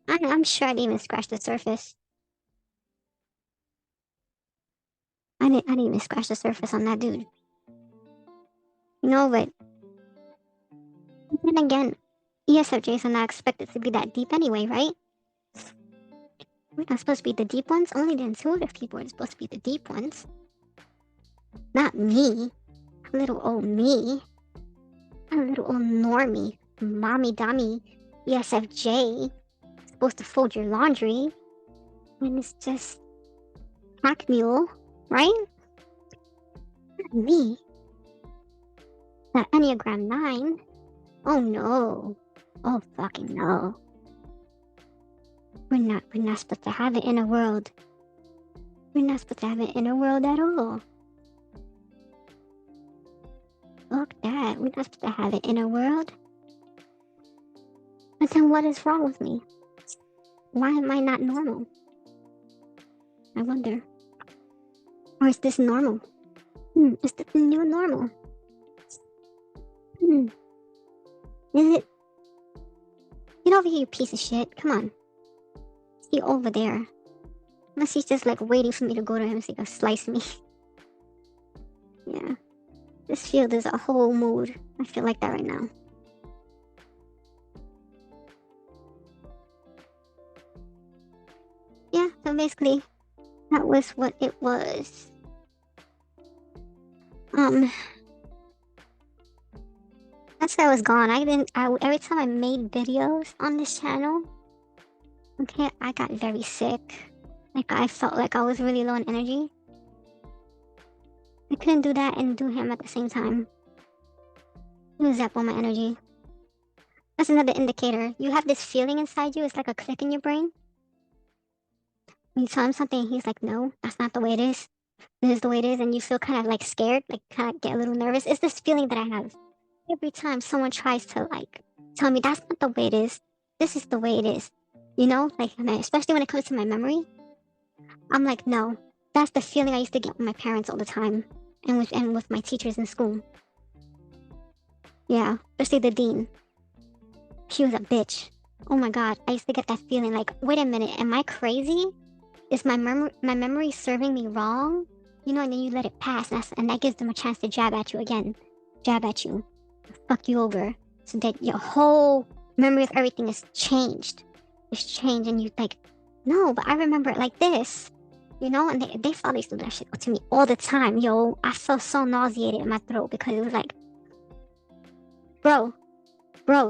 I'm sure I didn't even scratch the surface. I didn't even scratch the surface on that dude. But then again, ESFJs are not expected to be that deep anyway, right? We're not supposed to be the deep ones. Only the intuitive people are supposed to be the deep ones. Not me. Little old me. A little old normie. Mommy dummy. ESFJ. Supposed to fold your laundry. And it's just hack mule, right? Not me. That Enneagram 9. Oh no. Oh fucking no. We're not supposed to have it in a world. We're not supposed to have it in a world at all. Fuck that. We're not supposed to have it in a world. But then what is wrong with me? Why am I not normal? I wonder. Or is this normal? Is this the new normal? Is it? Get over here, you piece of shit. Come on. See over there. Unless he's just like waiting for me to go to him so he can slice me. Yeah. This field is a whole mood. I feel like that right now. Yeah, so basically, that was what it was. That's why I was gone. Every time I made videos on this channel, okay, I got very sick. Like, I felt like I was really low in energy. I couldn't do that and do him at the same time. It would zap all my energy. That's another indicator. You have this feeling inside you. It's like a click in your brain. When you tell him something, he's like, no, that's not the way it is. This is the way it is. And you feel kind of like scared, like kind of get a little nervous. It's this feeling that I have. Every time someone tries to like tell me that's not the way it is. This is the way it is. Like, especially when it comes to my memory. I'm like, no, that's the feeling I used to get with my parents all the time. And with my teachers in school. Yeah, especially the dean. She was a bitch. Oh my god, I used to get that feeling like, wait a minute, am I crazy? Is my memory serving me wrong? And then you let it pass, and that gives them a chance to jab at you again. Jab at you. Fuck you over. So that your whole memory of everything is changed. It's changed, and you like, no, but I remember it like this, you know? And they thought they used to do that shit to me all the time. Yo, I felt so nauseated in my throat because it was like, bro,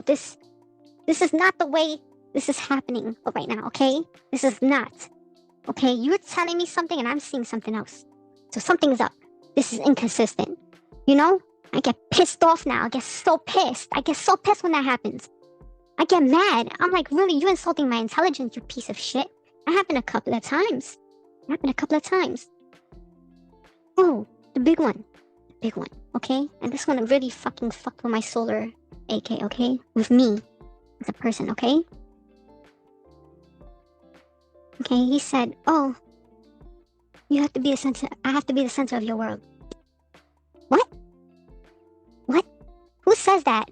this is not the way this is happening right now, okay? This is not. Okay, you're telling me something and I'm seeing something else. So something's up. This is inconsistent. You know? I get pissed off now. I get so pissed. I get so pissed when that happens. I get mad. I'm like, really? You insulting my intelligence, you piece of shit. That happened a couple of times. Oh, the big one. Okay? And this one really fucking fucked with my solar AK, okay? With me as a person, okay? Okay, he said, oh, you have to be the center. I have to be the center of your world. What? Who says that?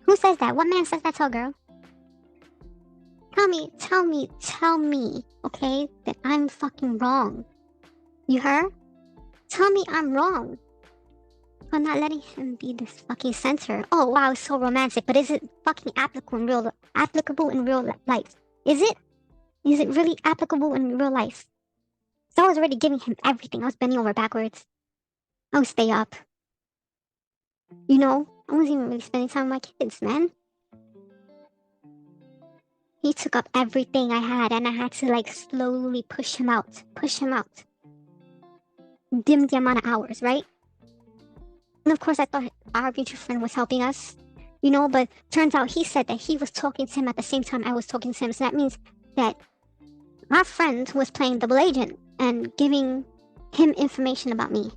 What man says that to a girl? Tell me, okay, that I'm fucking wrong. You heard? Tell me I'm wrong for not letting him be this fucking center. Oh wow, it's so romantic, but is it fucking applicable in real life? Is it? Is it really applicable in real life? So I was already giving him everything. I was bending over backwards. I would stay up. You know, I wasn't even really spending time with my kids, man. He took up everything I had, and I had to like slowly push him out. Dim the amount of hours, right? And of course I thought our mutual friend was helping us, you know, but turns out he said that he was talking to him at the same time I was talking to him. So that means that our friend was playing double agent and giving him information about me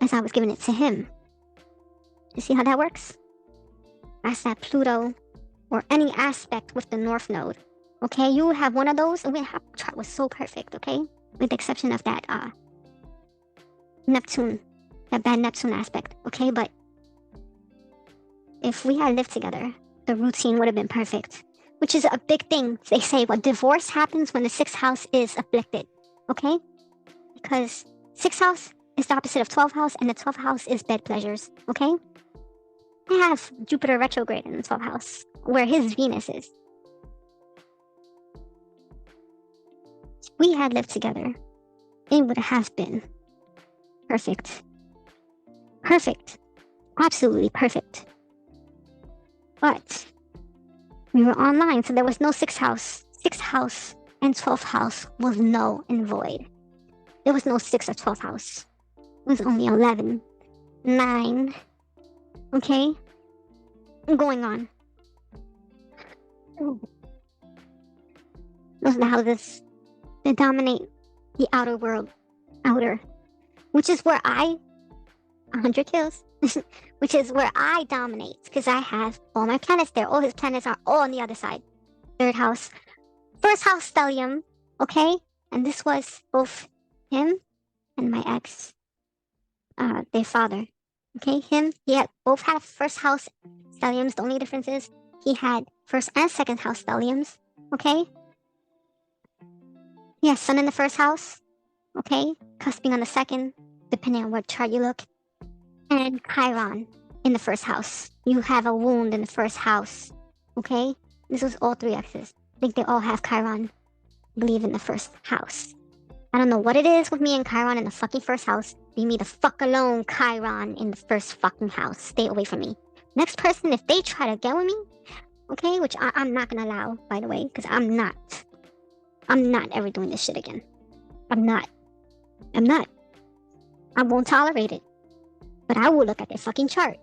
as I was giving it to him. You see how that works? That's that Pluto or any aspect with the North Node. Okay, you have one of those, and our chart was so perfect, okay? With the exception of that Neptune, that bad Neptune aspect, okay? But if we had lived together, the routine would have been perfect, which is a big thing. They say what divorce happens when the 6th house is afflicted, okay? Because 6th house is the opposite of 12th house, and the 12th house is bed pleasures, okay? I have Jupiter retrograde in the 12th house, where his Venus is. If we had lived together, it would have been perfect. Absolutely perfect. But we were online, so there was no 6th house. 6th house and 12th house was null and void. There was no 6th or 12th house. It was only 11, 9. Okay? Going on. Those are the houses that dominate the outer world. Which is where 100 kills. Which is where I dominate. Because I have all my planets there. All his planets are all on the other side. 3rd house. 1st house stellium. Okay? And this was both him and my ex. Their father. Okay, both had 1st house stelliums. The only difference is he had 1st and 2nd house stelliums. Okay? He has sun in the 1st house. Okay? Cusping on the 2nd, depending on what chart you look. And Chiron in the 1st house. You have a wound in the 1st house. Okay? This was all 3 exes. I think they all have Chiron, I believe, in the 1st house. I don't know what it is with me and Chiron in the fucking 1st house. Leave me the fuck alone, Chiron in the 1st fucking house. Stay away from me. Next person, if they try to get with me, okay, which I'm not gonna allow, by the way, because I'm not ever doing this shit again. I'm not. I won't tolerate it. But I will look at their fucking chart.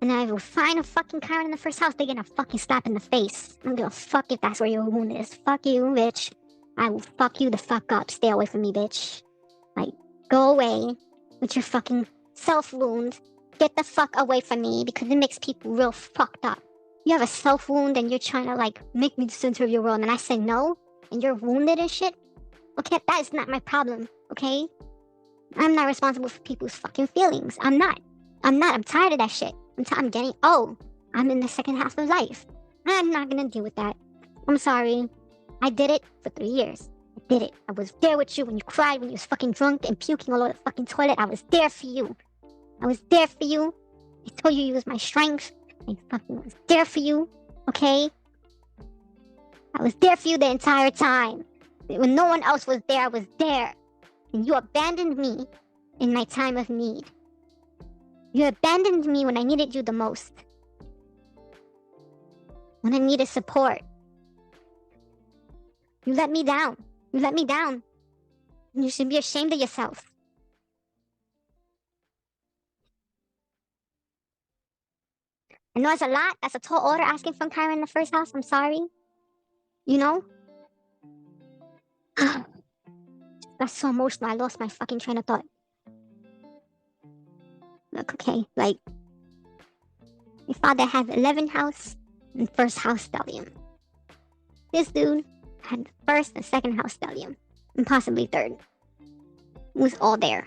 And I will find a fucking Chiron in the 1st house. They get a fucking slap in the face. I don't give a fuck if that's where your wound is. Fuck you, bitch. I will fuck you the fuck up. Stay away from me, bitch. Like, go away with your fucking self-wound. Get the fuck away from me because it makes people real fucked up. You have a self-wound and you're trying to, like, make me the center of your world. And I say no, and you're wounded and shit. Okay, that is not my problem, okay? I'm not responsible for people's fucking feelings. I'm not. I'm tired of that shit. I'm getting old. I'm in the 2nd half of life. I'm not gonna deal with that. I'm sorry. I did it for 3 years. I did it. I was there with you when you cried, when you was fucking drunk and puking all over the fucking toilet. I was there for you. I told you you was my strength. I fucking was there for you. Okay? I was there for you the entire time. When no one else was there, I was there. And you abandoned me in my time of need. You abandoned me when I needed you the most. When I needed support. You let me down. You let me down. You should be ashamed of yourself. I know it's a lot. That's a tall order asking from Kyra in the first house. I'm sorry. You know? That's so emotional. I lost my fucking train of thought. Look, okay, like, my father had 11th house and first house stellium. This dude had first and second house stellium, and possibly third. It was all there.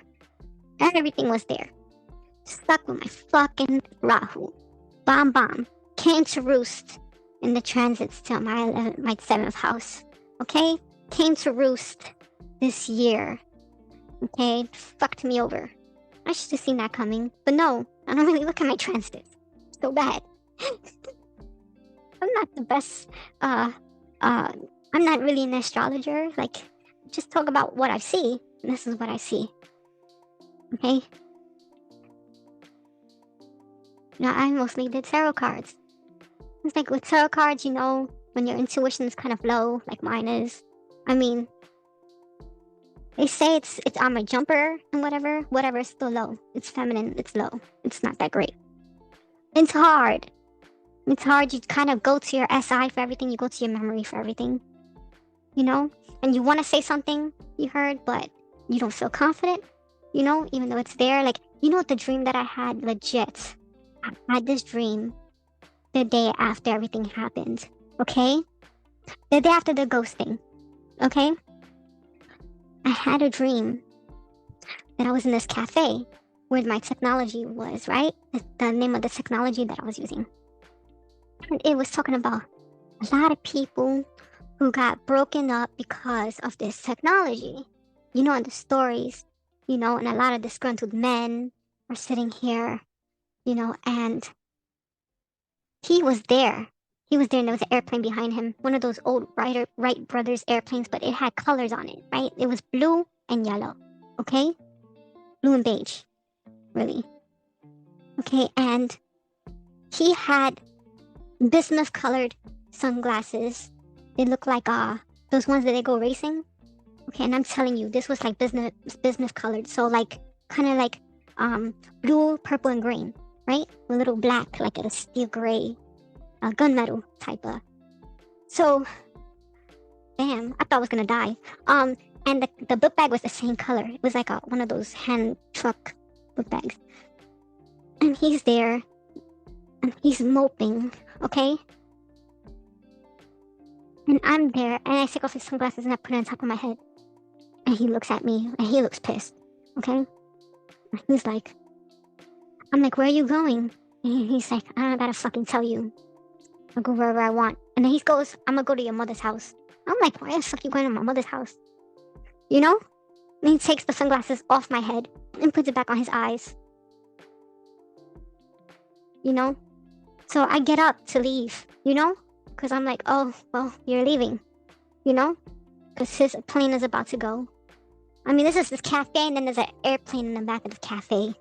Everything was there. Stuck with my fucking Rahu. Bomb. Came to roost in the transits to my 7th house. Okay? Came to roost this year. Okay? Fucked me over. I should have seen that coming. But no, I don't really look at my transits. So bad. I'm not the best, I'm not really an astrologer. Like, just talk about what I see. And this is what I see. Okay? Now, I mostly did tarot cards. It's like with tarot cards, you know, when your intuition is kind of low, like mine is. I mean, they say it's on my jumper and whatever, it's still low. It's feminine, it's low. It's not that great. It's hard. It's hard. You kind of go to your SI for everything. You go to your memory for everything. You know? And you want to say something you heard, but you don't feel confident. You know? Even though it's there. Like, you know, the dream that I had, legit. I had this dream the day after everything happened. Okay? The day after the ghosting. Okay? I had a dream that I was in this cafe where my technology was, right? The name of the technology that I was using. And it was talking about a lot of people who got broken up because of this technology. You know, in the stories, you know, and a lot of disgruntled men are sitting here, you know, and he was there. He was there and there was an airplane behind him. One of those old Wright brothers airplanes, but it had colors on it, right? It was blue and yellow, okay? Blue and beige, really. Okay, and he had bismuth colored sunglasses. They look like those ones that they go racing. Okay, and I'm telling you, this was like bismuth colored. So like kind of like blue, purple, and green, right? A little black, like a steel gray, gunmetal type of. So, damn, I thought I was gonna die. And the book bag was the same color. It was like one of those hand truck book bags. And he's there, and he's moping, okay? And I'm there, and I take off his sunglasses and I put it on top of my head. And he looks at me, and he looks pissed, okay? And he's like, I'm like, where are you going? And he's like, I don't gotta fucking tell you. I'll go wherever I want. And then he goes, I'm gonna go to your mother's house. I'm like, why the fuck you going to my mother's house? You know? And he takes the sunglasses off my head and puts it back on his eyes. You know? So I get up to leave, you know? Because I'm like, oh, well, you're leaving. You know? Because his plane is about to go. I mean, this is this cafe, and then there's an airplane in the back of the cafe.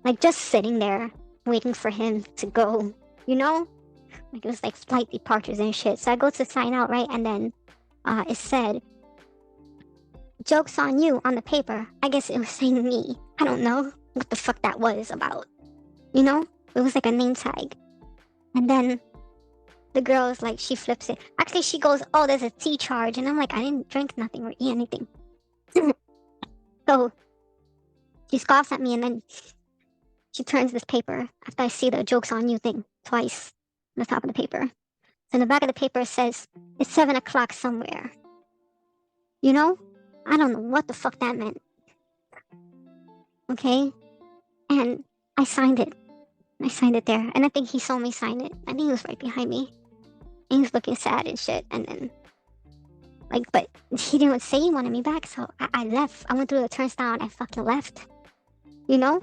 Like, just sitting there, waiting for him to go. You know? Like, it was like flight departures and shit. So I go to sign out, right? And then it said, joke's on you on the paper. I guess it was saying me. I don't know what the fuck that was about. You know? It was like a name tag. And then the girl is like, she flips it. Actually, she goes, oh, there's a tea charge. And I'm like, I didn't drink nothing or eat anything. So she scoffs at me, and then she turns this paper after I see the joke's on you thing twice on the top of the paper. So in the back of the paper it says, it's 7 o'clock somewhere. You know? I don't know what the fuck that meant. Okay? And I signed it. I signed it there. And I think he saw me sign it. I think he was right behind me. And he was looking sad and shit. And then, like, but he didn't say he wanted me back, so I left. I went through the turnstile and I fucking left. You know?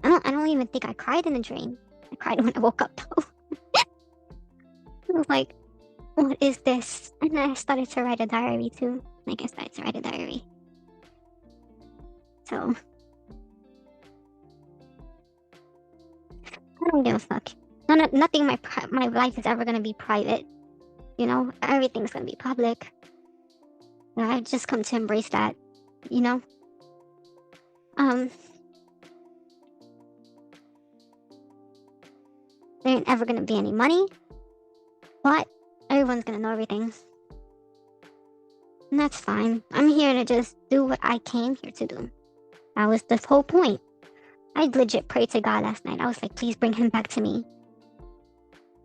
I don't even think I cried in the dream. I cried when I woke up, though. I was like, what is this? And then I started to write a diary too. Like, I started to write a diary. So, I don't give a fuck. Nothing in my life is ever gonna be private. You know, everything's gonna be public. And I've just come to embrace that. You know, there ain't ever gonna be any money, but everyone's gonna know everything. And that's fine. I'm here to just do what I came here to do. That was the whole point. I legit prayed to God last night. I was like, please bring him back to me.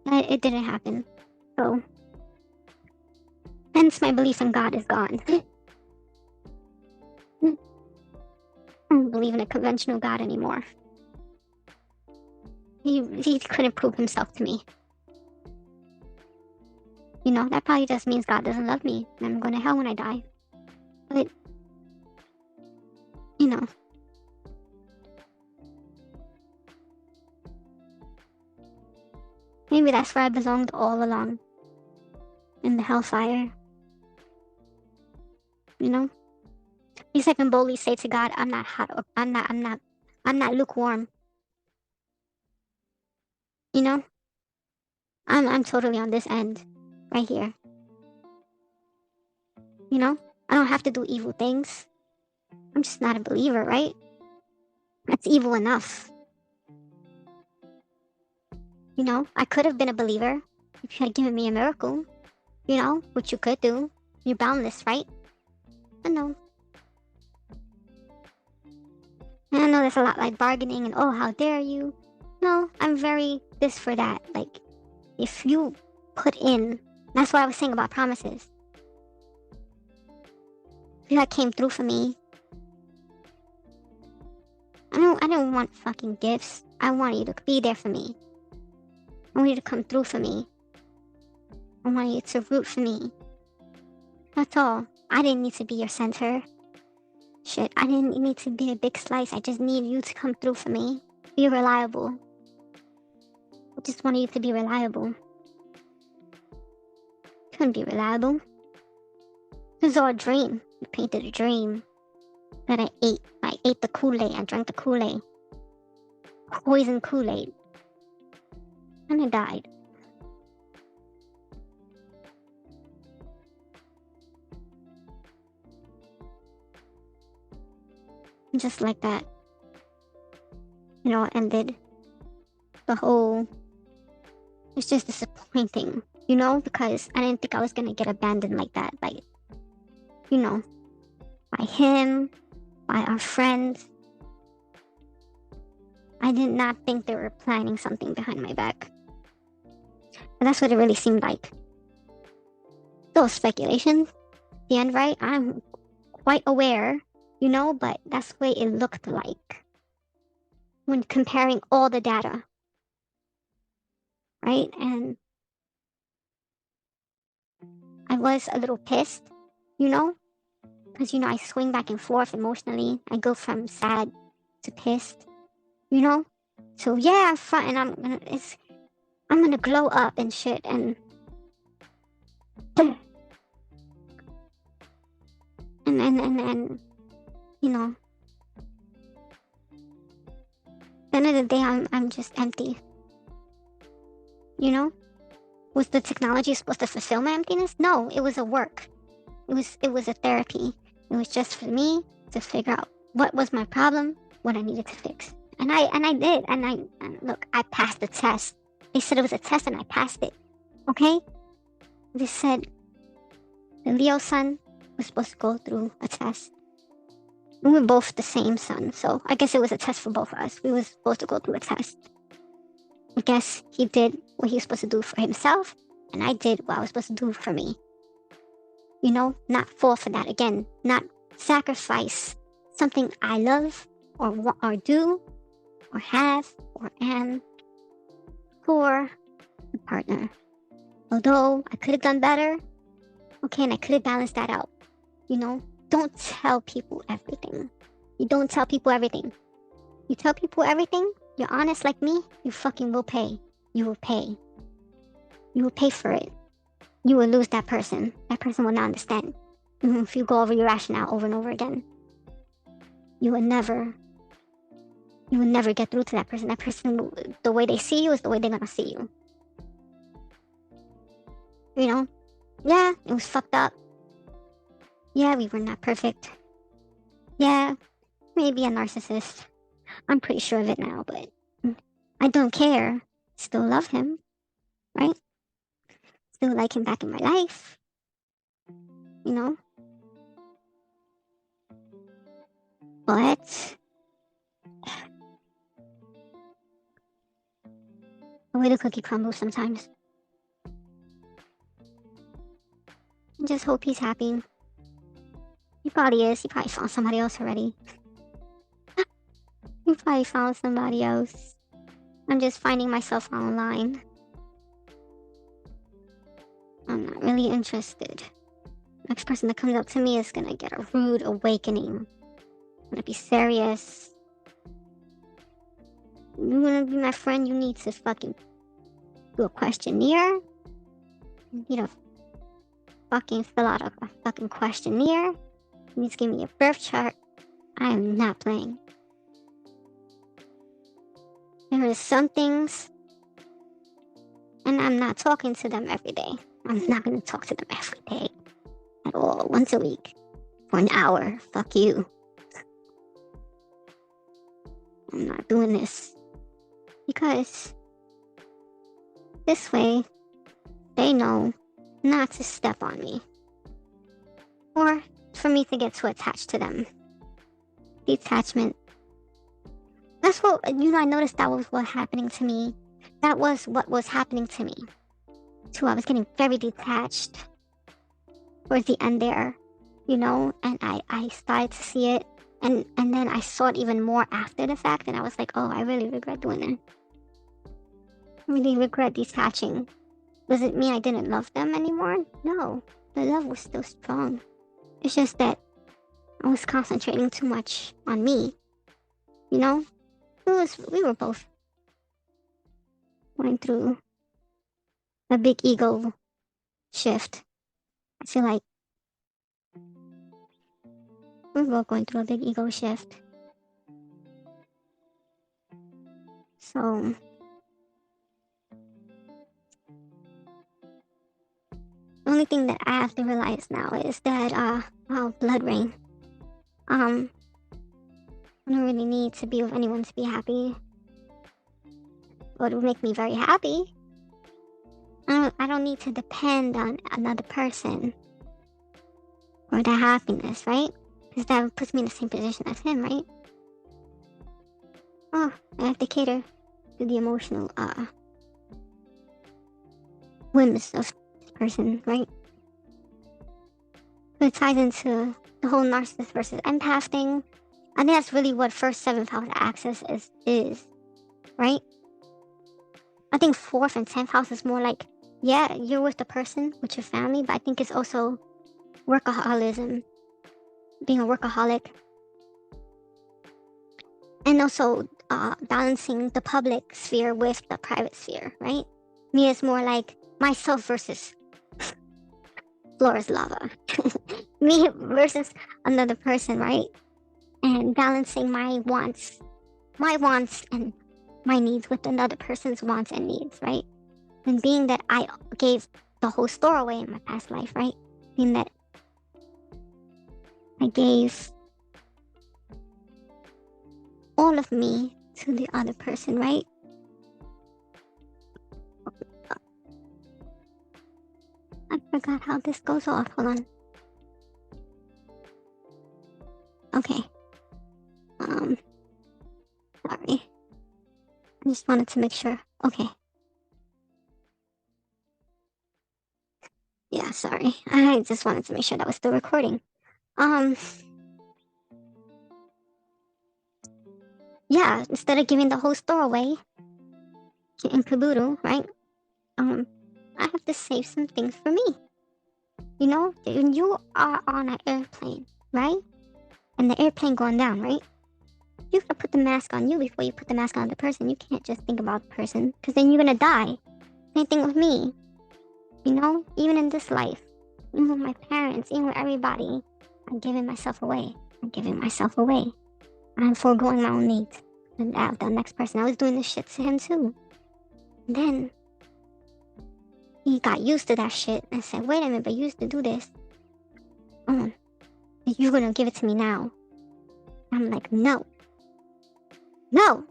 And it didn't happen. So, hence my belief in God is gone. I don't believe in a conventional God anymore. He couldn't prove himself to me. You know, that probably just means God doesn't love me and I'm going to hell when I die. But, you know. Maybe that's where I belonged all along. In the hellfire. You know? At least I can boldly say to God, I'm not hot or I'm not lukewarm. You know? I'm totally on this end. Right here. You know? I don't have to do evil things. I'm just not a believer, right? That's evil enough. You know, I could have been a believer if you had given me a miracle. You know, which you could do. You're boundless, right? I know. And I know there's a lot like bargaining and, oh, how dare you? No, I'm very this for that. Like, if you put in, that's what I was saying about promises. If you came through for me, I don't want fucking gifts. I want you to be there for me. I want you to come through for me. I want you to root for me. That's all. I didn't need to be your center. Shit, I didn't need to be a big slice. I just need you to come through for me. Be reliable. I just wanted you to be reliable. Couldn't be reliable. This is all a dream. You painted a dream that I ate. I ate the Kool-Aid. I drank the Kool-Aid. Poison Kool-Aid. And I died. And just like that, you know, ended the whole. It's just disappointing, you know, because I didn't think I was gonna get abandoned like that. Like, you know, by him, by our friends. I did not think they were planning something behind my back. But that's what it really seemed like. Still speculation. The end, right? I'm quite aware, you know, but that's the way it looked like when comparing all the data. Right? And I was a little pissed, you know, because, you know, I swing back and forth emotionally. I go from sad to pissed, you know. So yeah, I'm fronting. I'm gonna glow up and shit, and and you know, at the end of the day, I'm just empty. You know, was the technology supposed to fulfill my emptiness? No, it was a work. It was a therapy. It was just for me to figure out what was my problem, what I needed to fix, and I did. And look, I passed the test. They said it was a test, and I passed it. Okay, they said the Leo sun was supposed to go through a test. We were both the same sun, so I guess it was a test for both of us. We were supposed to go through a test. I guess he did what he was supposed to do for himself, and I did what I was supposed to do for me. You know, not fall for that again, not sacrifice something I love or do or have or am for a partner. Although I could have done better, okay, and I could have balanced that out. You know, don't tell people everything. You don't tell people everything. You tell people everything, you're honest like me, you fucking will pay. You will pay. You will pay for it. You will lose that person. That person will not understand. If you go over your rationale over and over again, you will never get through to that person. That person, the way they see you is the way they're gonna see you. You know? Yeah, it was fucked up. Yeah, we were not perfect. Yeah, maybe a narcissist. I'm pretty sure of it now, but I don't care. Still love him, right? Still like him back in my life. You know? But the way the cookie crumbles sometimes. I just hope he's happy. He probably is. He probably found somebody else already. He probably found somebody else. I'm just finding myself online. I'm not really interested. Next person that comes up to me is gonna get a rude awakening. I'm gonna be serious. You wanna be my friend, you need to fucking do a questionnaire. You need to fucking fill out a fucking questionnaire. You need to give me a birth chart. I am not playing. There are some things, and I'm not talking to them every day. I'm not gonna talk to them every day at all. Once a week for an hour. Fuck you. I'm not doing this because this way they know not to step on me or for me to get too attached to them. Detachment. That's what, I noticed that was what happening to me. That was what was happening to me too. I was getting very detached towards the end there, and I started to see it, and then I saw it even more after the fact, and I was like, oh, I really regret doing that. I really regret detaching. Does it mean I didn't love them anymore? No, the love was still strong. It's just that I was concentrating too much on me, we were both going through a big ego shift. I feel like we're both going through a big ego shift. So the only thing that I have to realize now is that blood rain. I don't really need to be with anyone to be happy. But it would make me very happy. I don't need to depend on another person for that happiness, right? Because that puts me in the same position as him, right? Oh, I have to cater to the emotional whims of this person, right? So it ties into the whole narcissist versus empath thing. I think that's really what first 7th house axis is, right? I think 4th and 10th house is more like, yeah, you're with the person, with your family, but I think it's also workaholism, being a workaholic, and also balancing the public sphere with the private sphere, right? Me is more like myself versus floor is lava. Me versus another person, right? And balancing my wants and my needs with another person's wants and needs, right? And being that I gave the whole store away in my past life, right? Being that I gave all of me to the other person, right? I forgot how this goes off. Hold on. Okay. Sorry. I just wanted to make sure. Okay. Yeah, sorry. I just wanted to make sure that was still recording. Yeah, instead of giving the whole store away in caboodle, right? I have to save some things for me. When you are on an airplane, right? And the airplane going down, right? You gotta put the mask on you before you put the mask on the person. You can't just think about the person, because then you're gonna die. Same thing with me. You know, even in this life, even with my parents, even with everybody, I'm giving myself away. I'm giving myself away. I'm foregoing my own needs. And the next person, I was doing this shit to him too. And then he got used to that shit and said, wait a minute, but you used to do this. Oh, you're gonna give it to me now. I'm like, no. No!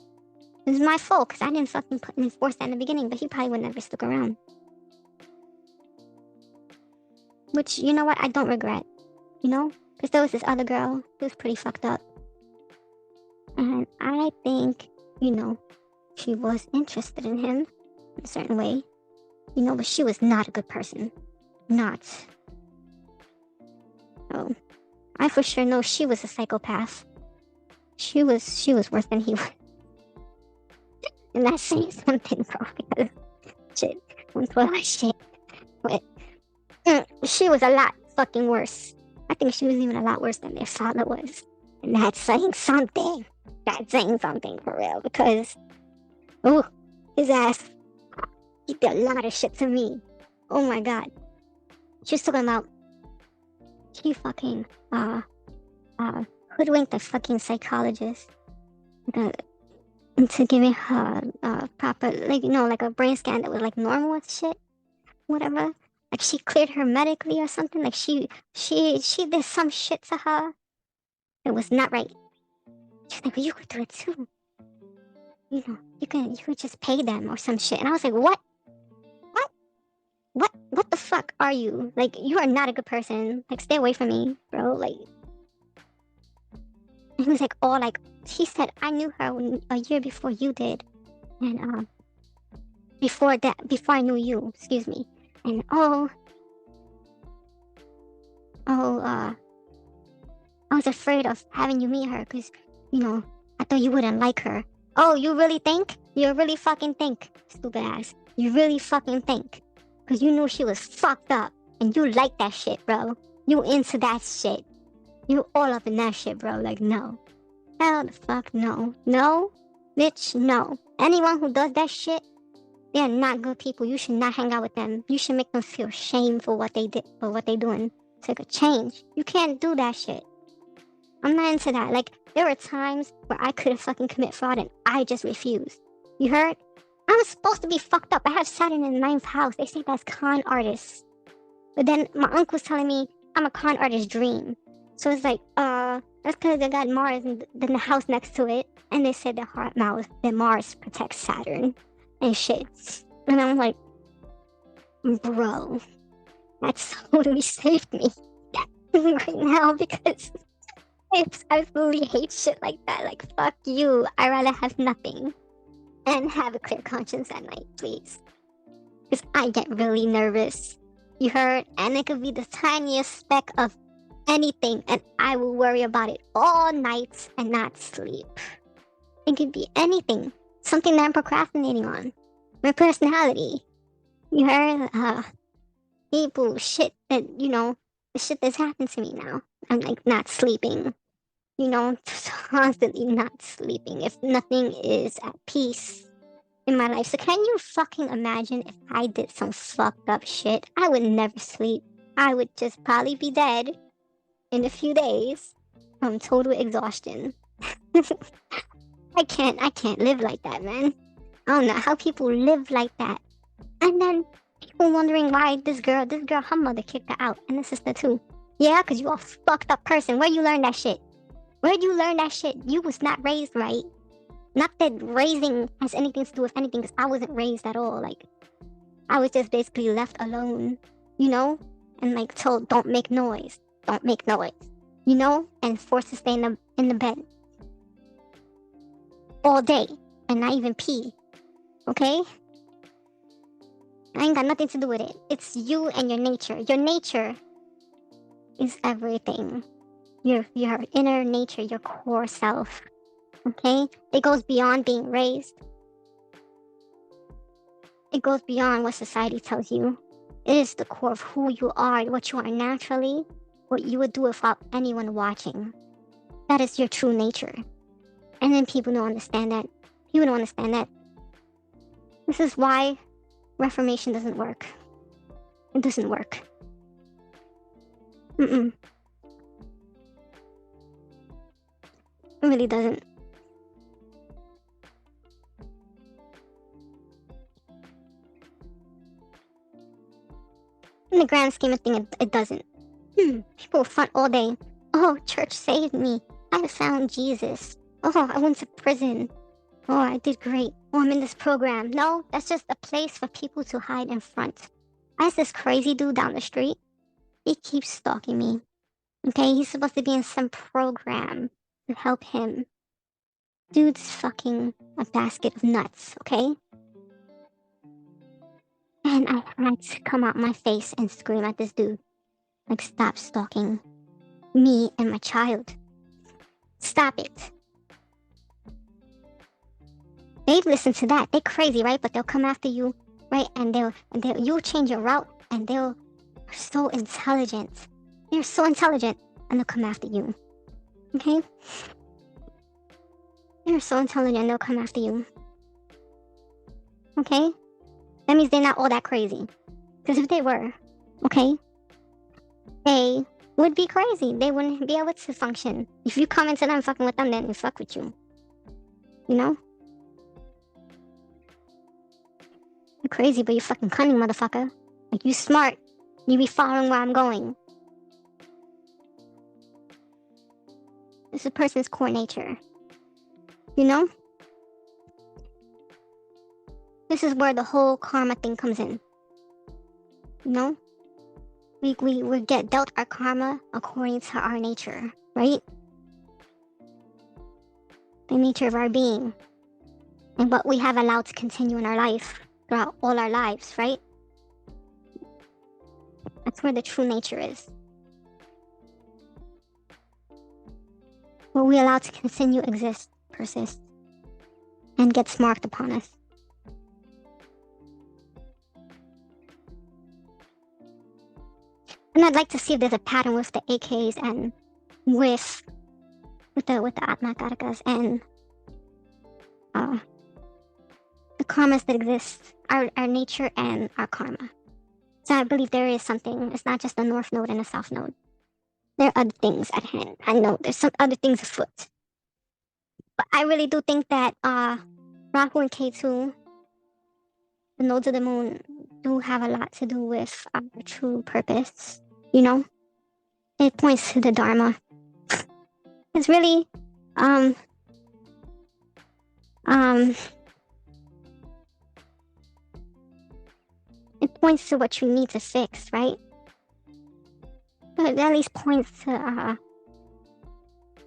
It was my fault because I didn't fucking enforce that in the beginning, but he probably would never stick around. Which, you know what, I don't regret. You know? Because there was this other girl who was pretty fucked up. And I think, you know, she was interested in him in a certain way. You know, but she was not a good person. Not. So, I for sure know she was a psychopath. She was worse than he was. And that's saying something, bro, because shit, I'm full of shit. But she was a lot fucking worse. I think she was even a lot worse than their father was. And that's saying something. That's saying something for real, because oh, his ass, he did a lot of shit to me. Oh my god. She was talking about she fucking hoodwinked the fucking psychologist into giving her proper, like, you know, like a brain scan that was like normal and shit, whatever. Like she cleared her medically or something. Like she did some shit to her. It was not right. She's like, but you could do it too. You know, you could just pay them or some shit. And I was like, what? What the fuck are you? Like, you are not a good person. Like, stay away from me, bro. Like, and he was like, oh, like, he said, I knew her a year before you did. And, before I knew you, excuse me. And, I was afraid of having you meet her because, you know, I thought you wouldn't like her. Oh, you really think? You really fucking think, stupid ass. You really fucking think. Because you knew she was fucked up. And you like that shit, bro. You into that shit. You all up in that shit, bro. Like, no. Hell the fuck no. No? Bitch, no. Anyone who does that shit, they're not good people. You should not hang out with them. You should make them feel shame for what they did, for what they doing. So it could change. You can't do that shit. I'm not into that. Like, there were times where I couldn't fucking commit fraud and I just refused. You heard? I was supposed to be fucked up. I have Saturn in the 9th house. They say that's con artists. But then my uncle was telling me I'm a con artist dream. So it's like, that's because they got Mars and then the house next to it. And they said that Mars protects Saturn and shit. And I'm like, bro, that totally saved me right now because I really hate shit like that. Like, fuck you. I'd rather have nothing and have a clear conscience at night, please. Because I get really nervous. You heard? And it could be the tiniest speck of anything, and I will worry about it all night and not sleep. It could be anything. Something that I'm procrastinating on. My personality. You heard? People, shit that, you know, the shit that's happened to me now. I'm like not sleeping. You know, just constantly not sleeping. If nothing is at peace in my life. So can you fucking imagine if I did some fucked up shit? I would never sleep. I would just probably be dead in a few days from total exhaustion. I can't live like that, man. I don't know how people live like that. And then people wondering why this girl, her mother kicked her out, and the sister too. Yeah, because you a fucked up person. Where you learn that shit? Where'd you learn that shit? You was not raised right. Not that raising has anything to do with anything, because I wasn't raised at all. Like, I was just basically left alone, you know? And like told, don't make noise. Don't make noise. You know? And forced to stay in the bed. All day. And not even pee. Okay? I ain't got nothing to do with it. It's you and your nature. Your nature is everything. Your inner nature, your core self. Okay? It goes beyond being raised. It goes beyond what society tells you. It is the core of who you are, what you are naturally, what you would do without anyone watching. That is your true nature. And then people don't understand that. People don't understand that. This is why Reformation doesn't work. It doesn't work. It really doesn't. In the grand scheme of things, it doesn't. People front all day. Oh, church saved me. I found Jesus. Oh, I went to prison. Oh, I did great. Oh, I'm in this program. No, that's just a place for people to hide in front. I have this crazy dude down the street. He keeps stalking me. Okay, he's supposed to be in some program to help him. Dude's fucking a basket of nuts, okay? And I had to come out my face and scream at this dude. Like, stop stalking me and my child. Stop it. They've listened to that. They're crazy, right? But they'll come after you, right? And you'll change your route, and they're so intelligent. They're so intelligent, and they'll come after you. Okay? They're so intelligent, they'll come after you. Okay? That means they're not all that crazy. Because if they were, okay, they would be crazy. They wouldn't be able to function. If you come into them fucking with them, then they fuck with you. You know? You're crazy, but you're fucking cunning, motherfucker. Like, you smart. You be following where I'm going. It's a person's core nature. You know? This is where the whole karma thing comes in. You know? We get dealt our karma according to our nature, right? The nature of our being. And what we have allowed to continue in our life throughout all our lives, right? That's where the true nature is. What we allow to continue, exist, persist, and gets marked upon us. And I'd like to see if there's a pattern with the AKs and with the Atmakarakas and the karmas that exist, our nature and our karma. So I believe there is something. It's not just the North Node and the South Node. There are other things at hand. I know there's some other things afoot. But I really do think that Rahu and Ketu, the nodes of the moon, do have a lot to do with our true purpose. You know? It points to the Dharma. It's really it points to what you need to fix, right? But it at least points to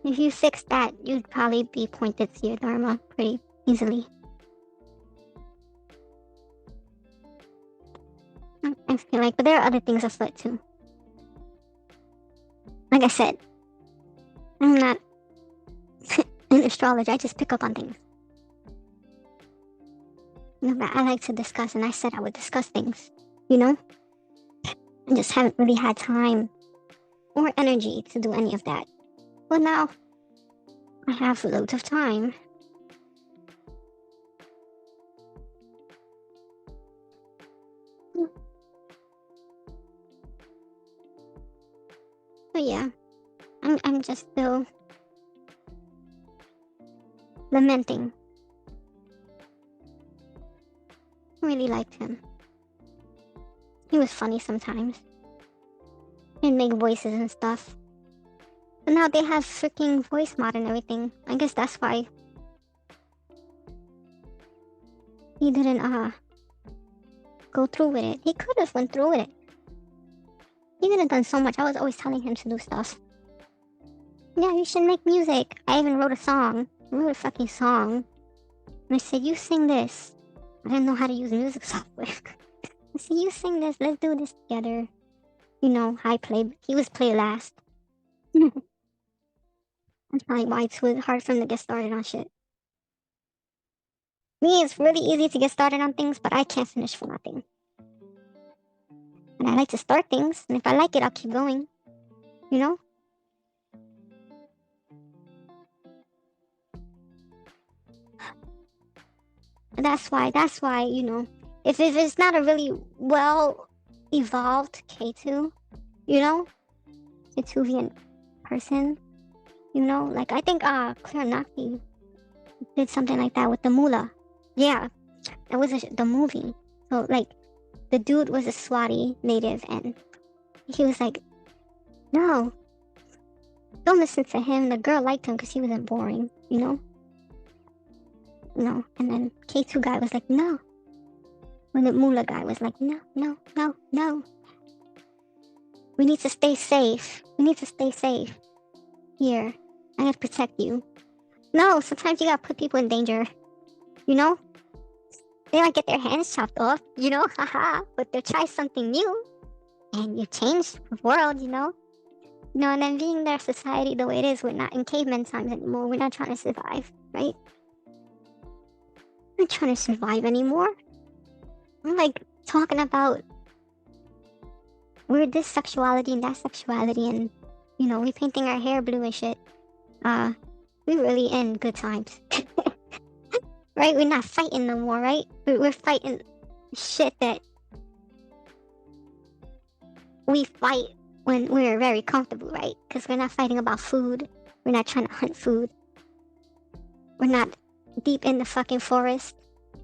if you fix that, you'd probably be pointed to your Dharma pretty easily. I feel like, but there are other things afoot too. Like I said, I'm not an astrologer, I just pick up on things. You know, but I like to discuss, and I said I would discuss things, you know? I just haven't really had time or energy to do any of that. But now, I have loads of time. But yeah, I'm just still lamenting. I really liked him. He was funny sometimes. He'd make voices and stuff. But now they have freaking voice mod and everything. I guess that's why he didn't go through with it. He could have went through with it. He could have done so much. I was always telling him to do stuff. Yeah, you should make music. I even wrote a song. I wrote a fucking song. And I said, you sing this. I didn't know how to use music software. I said, you sing this. Let's do this together. You know, he was play last. That's probably why it's really hard for him to get started on shit. Me, it's really easy to get started on things, but I can't finish for nothing. And I like to start things, and if I like it, I'll keep going. You know? That's why, you know, if it's not a really well evolved K2, you know, Kituvian person, you know, like I think Claire Naki did something like that with the Mula. Yeah, that was the movie. So like the dude was a Swati native, and he was like, no, don't listen to him. The girl liked him because he wasn't boring, you know? No. And then K2 guy was like, no. When the Mula guy was like, no, no, no, no. We need to stay safe. We need to stay safe. Here, I gotta protect you. No, sometimes you gotta put people in danger. You know? They might get their hands chopped off, you know? Haha. But they'll try something new. And you change the world, you know? You know, and then being their society the way it is, we're not in caveman times anymore. We're not trying to survive, right? We're not trying to survive anymore. We're like talking about we're this sexuality and that sexuality, and you know, we painting our hair blue and shit. We really in good times. Right? We're not fighting no more, right? We're fighting shit that we fight when we're very comfortable, right? Because we're not fighting about food. We're not trying to hunt food. We're not deep in the fucking forest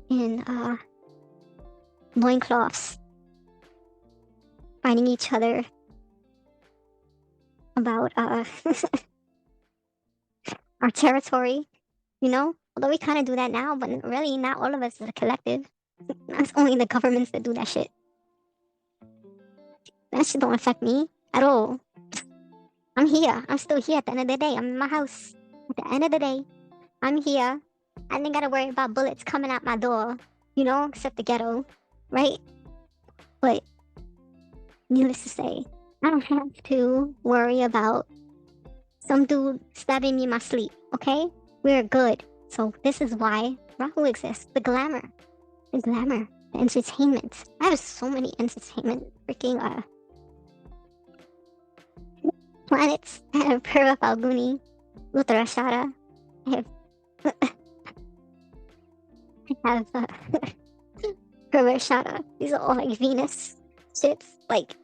in loincloths fighting each other about our territory, you know? Although we kind of do that now, but really not all of us as a collective. It's only the governments that do that shit. That shit don't affect me at all. I'm here. I'm still here at the end of the day. I'm in my house. At the end of the day, I'm here. I didn't gotta worry about bullets coming out my door, you know, except the ghetto, right? But needless to say, I don't have to worry about some dude stabbing me in my sleep, okay? We're good. So this is why Rahu exists. The glamour, the entertainment. I have so many entertainment freaking planets. I have Purva Falguni, Uttarashara. I have Purvashara. These are all like Venus shits. Like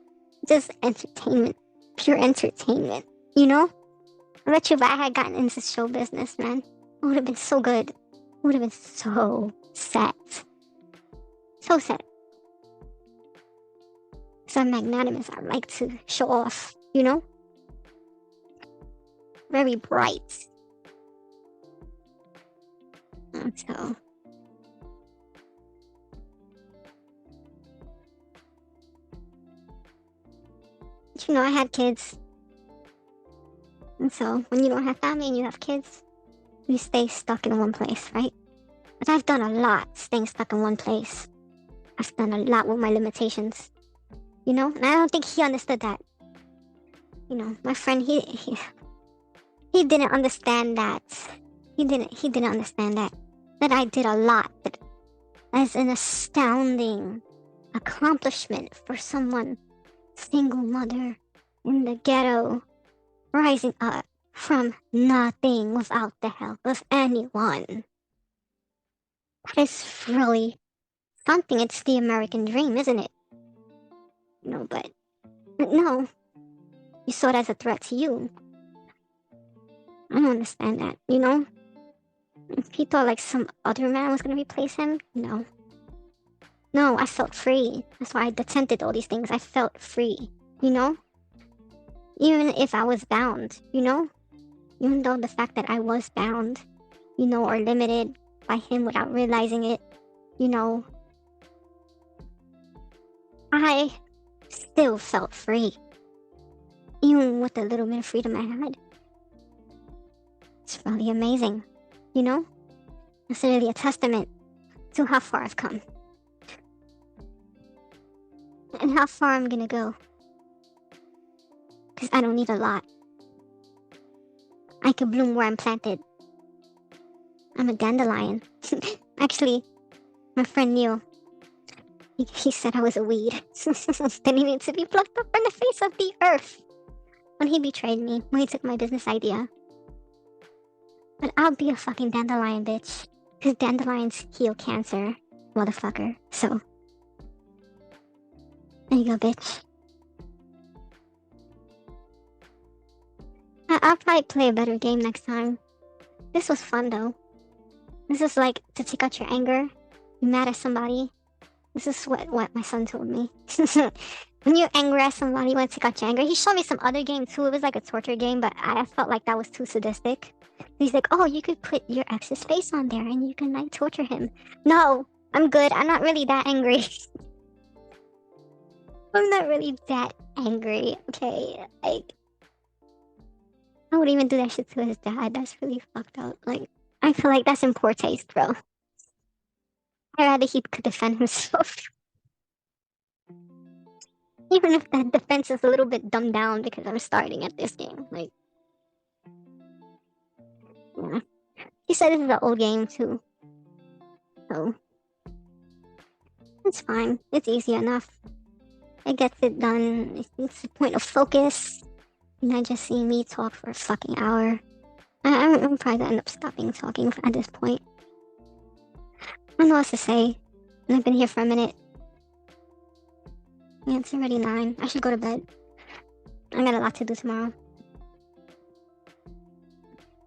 just entertainment, pure entertainment. You know? I bet you if I had gotten into show business, man, it would have been so good. It would have been so set. So set. So I'm magnanimous. I like to show off, you know? Very bright. And so. You know, I had kids. And so, when you don't have family and you have kids, you stay stuck in one place, right? But I've done a lot staying stuck in one place. I've done a lot with my limitations. You know? And I don't think he understood that. You know, my friend, he didn't understand that. He didn't understand that. That I did a lot. That as an astounding accomplishment for someone, single mother in the ghetto, rising up from nothing without the help of anyone. That is really something. It's the American dream, isn't it? No, but no. You saw it as a threat to you. I don't understand that, you know? If he thought like some other man was gonna replace him, no. No, I felt free. That's why I attempted all these things. I felt free, you know? Even if I was bound, you know? Even though the fact that I was bound, you know, or limited by him without realizing it, you know, I still felt free. Even with the little bit of freedom I had. It's really amazing, you know? It's really a testament to how far I've come. And how far I'm gonna go. Because I don't need a lot. I could bloom where I'm planted. I'm a dandelion. Actually, my friend Neil, he said I was a weed. Didn't need to be plucked up from the face of the earth. When he betrayed me, when he took my business idea. But I'll be a fucking dandelion, bitch. Because dandelions heal cancer, motherfucker. So. There you go, bitch. I'll probably play a better game next time. This was fun though. This is like to take out your anger. You're mad at somebody. This is what my son told me. When you're angry at somebody, you want to take out your anger. He showed me some other game too. It was like a torture game, but I felt like that was too sadistic. He's like, oh, you could put your ex's face on there and you can like torture him. No, I'm good. I'm not really that angry. I'm not really that angry. Okay, like I would even do that shit to his dad. That's really fucked up. Like I feel like that's in poor taste, bro. I'd rather he could defend himself. Even if that defense is a little bit dumbed down because I'm starting at this game. Like, yeah. He said this is an old game too. So, it's fine. It's easy enough. It gets it done. It's a point of focus. You're not just seeing me talk for a fucking hour. I'm probably gonna end up stopping talking at this point. I don't know what to say. And I've been here for a minute. Yeah, it's already 9. I should go to bed. I got a lot to do tomorrow.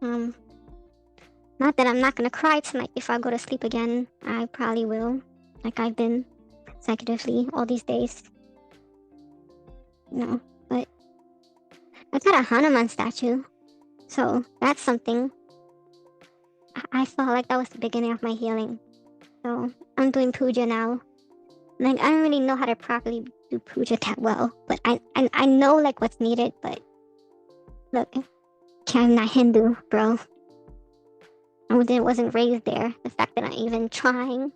Not that I'm not gonna cry tonight before I go to sleep again. I probably will. Like I've been consecutively all these days. No, but I got a Hanuman statue. So that's something. I felt like that was the beginning of my healing. So I'm doing puja now. Like I don't really know how to properly do puja that well, but I know like what's needed. But look, I'm not Hindu, bro. I wasn't raised there. The fact that I'm even trying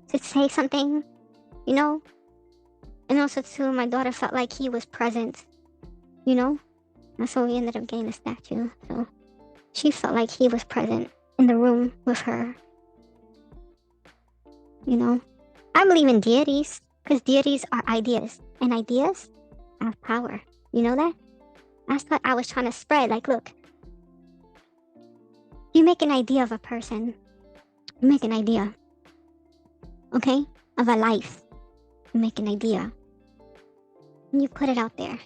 to say something, you know, and also too, my daughter felt like he was present, you know. That's why we ended up getting a statue. So she felt like he was present in the room with her. You know, I believe in deities because deities are ideas, and ideas have power. You know that? That's what I was trying to spread. Like, look, you make an idea of a person, you make an idea, okay, of a life. You make an idea, and you put it out there.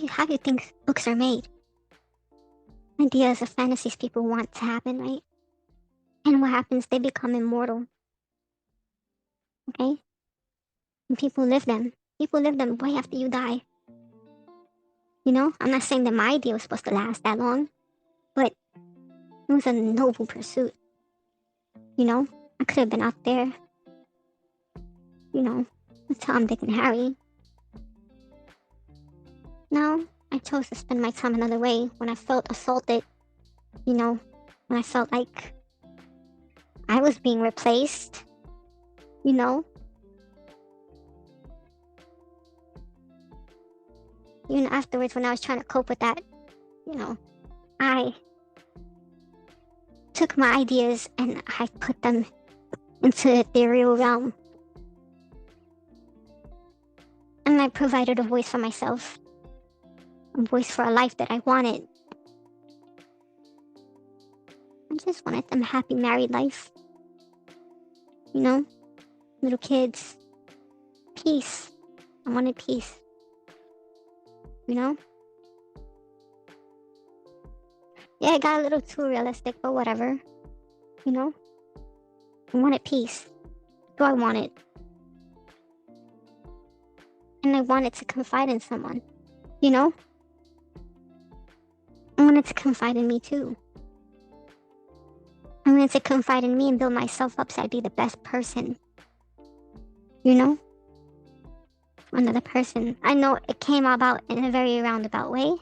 How do you think books are made? Ideas of fantasies people want to happen, right? And what happens? They become immortal. Okay? And people live them. People live them way after you die. You know? I'm not saying that my idea was supposed to last that long, but it was a noble pursuit. You know? I could have been out there, you know, with Tom, Dick, and Harry. No, I chose to spend my time another way when I felt assaulted. You know, when I felt like I was being replaced. You know? Even afterwards, when I was trying to cope with that, you know, I took my ideas and I put them into the ethereal realm. And I provided a voice for myself. A voice for a life that I wanted. I just wanted them a happy married life. You know? Little kids. Peace. I wanted peace. You know? Yeah, it got a little too realistic, but whatever. You know? I wanted peace. So I wanted. And I wanted to confide in someone. You know? I wanted to confide in me too. I wanted to confide in me and build myself up so I'd be the best person. You know? For another person. I know it came about in a very roundabout way,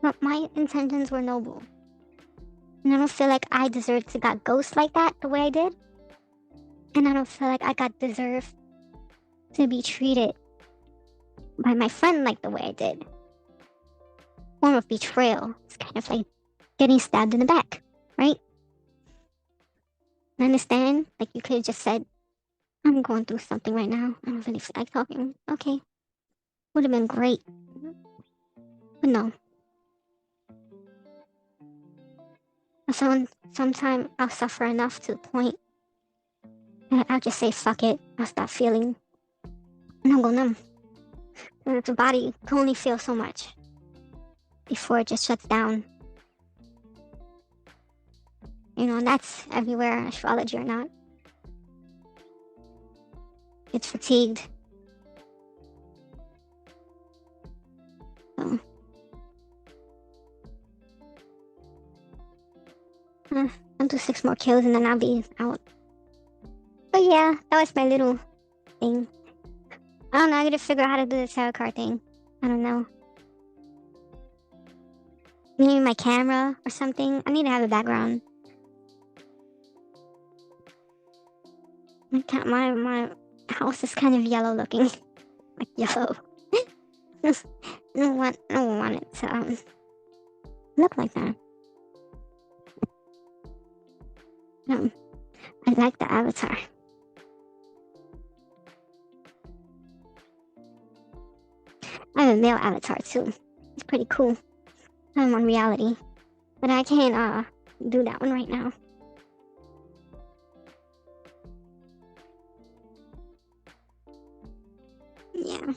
but my intentions were noble. And I don't feel like I deserved to got ghosted like that the way I did. And I don't feel like I got deserved to be treated by my friend like the way I did. Form of betrayal. It's kind of like getting stabbed in the back, right? I understand? Like you could have just said, I'm going through something right now. I don't really feel like talking. Okay. Would have been great. But no. Sometimes I'll suffer enough to the point that I'll just say fuck it. I'll stop feeling. And I'll go numb. The body can only feel so much before it just shuts down. You know, and that's everywhere, astrology or not. It's fatigued. So, I'll do 6 more kills and then I'll be out. But yeah, that was my little thing. I don't know, I gotta figure out how to do the tarot card thing. I don't know. Maybe my camera or something. I need to have a background. My house is kind of yellow looking. Like yellow. I don't want it to look like that. I like the avatar. I have a male avatar too. It's pretty cool. I'm on reality. But I can't do that one right now. Yeah.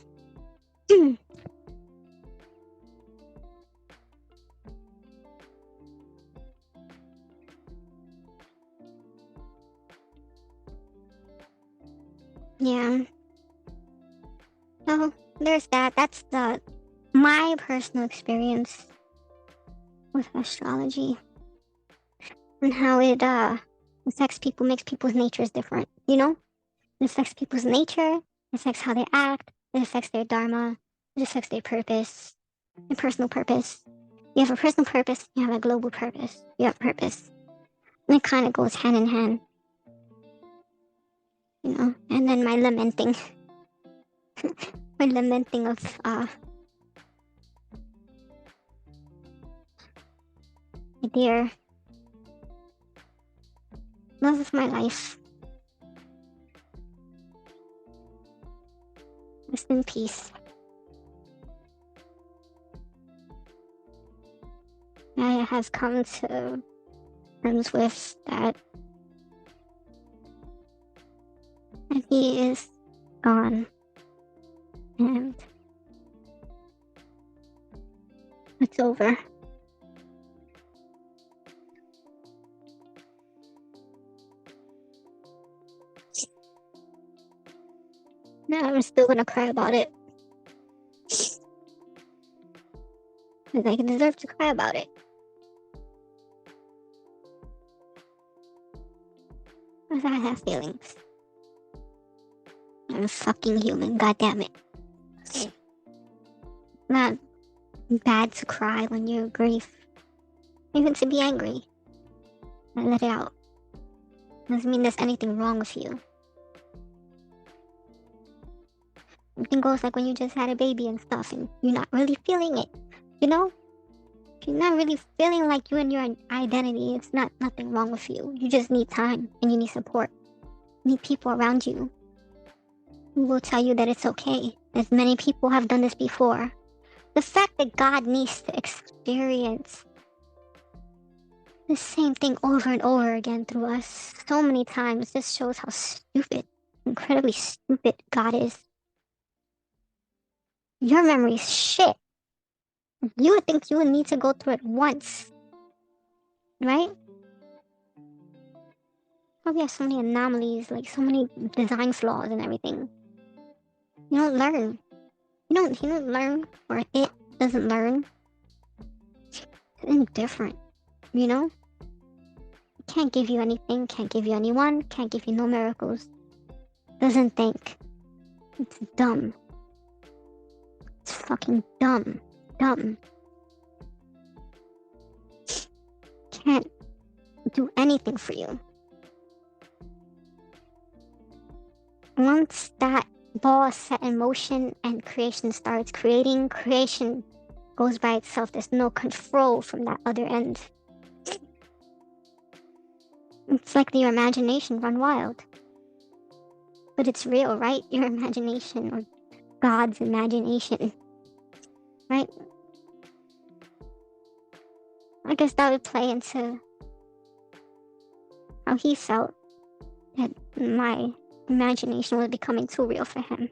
Yeah. So there's that. That's my personal experience with astrology and how it affects people, makes people's natures different. You know, it affects people's nature. It affects how they act. It affects their dharma. It affects their purpose, their personal purpose. You have a personal purpose. You have a global purpose. You have purpose, and it kind of goes hand in hand. You know, and then my lamenting. My lamenting of my dear love of my life. Rest in peace. I have come to terms with that he is gone. And it's over. No, I'm still gonna cry about it. Because I deserve to cry about it. Because I have feelings. I'm a fucking human, goddammit. Not bad to cry when you're grief. Even to be angry. I let it out. Doesn't mean there's anything wrong with you. Something goes like when you just had a baby and stuff and you're not really feeling it. You know? If you're not really feeling like you and your identity, it's nothing wrong with you. You just need time and you need support. You need people around you who will tell you that it's okay. As many people have done this before. The fact that God needs to experience the same thing over and over again through us so many times just shows how stupid, incredibly stupid God is. Your memory is shit. You would think you would need to go through it once. Right? Probably have so many anomalies, like so many design flaws and everything. You don't learn. You don't learn, or it doesn't learn. It's indifferent, you know? Can't give you anything, can't give you anyone, can't give you no miracles. Doesn't think. It's dumb. It's fucking dumb. Dumb. Can't do anything for you. Once that ball is set in motion and creation starts creating, creation goes by itself. There's no control from that other end. It's like your imagination run wild. But it's real, right? Your imagination, or God's imagination. Right? I guess that would play into how he felt that my imagination was becoming too real for him.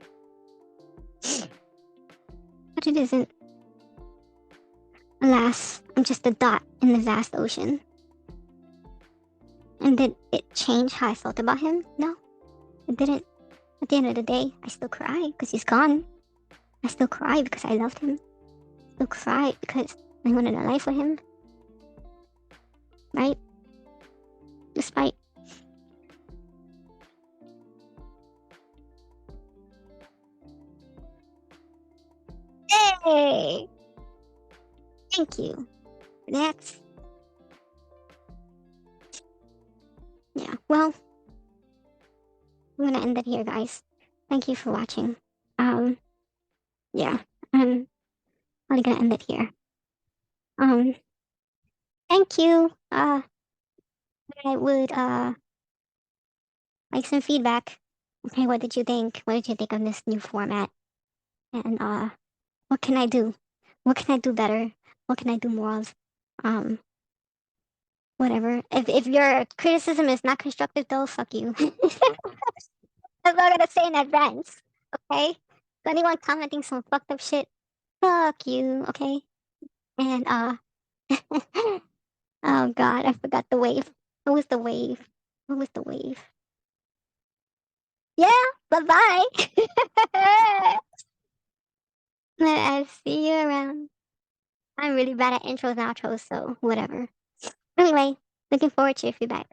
but it isn't. Alas, I'm just a dot in the vast ocean. And did it change how I felt about him? No, it didn't. At the end of the day, I still cry because he's gone. I still cry because I loved him. I still cry because I wanted a life with him. Right? Despite. Hey! Thank you. Next. Yeah, well, I'm gonna end it here, guys. Thank you for watching. Yeah, I'm probably gonna end it here. Um, thank you. I would like some feedback. Okay, what did you think? What did you think of this new format? And what can I do? What can I do better? What can I do more of? Um, whatever. If your criticism is not constructive, though, fuck you. That's all I gotta say in advance. Okay. So anyone commenting some fucked up shit, fuck you. Okay. And oh god, I forgot the wave. What was the wave? What was the wave? Yeah. Bye bye. I see you around. I'm really bad at intros and outros, so whatever. Anyway, looking forward to your feedback.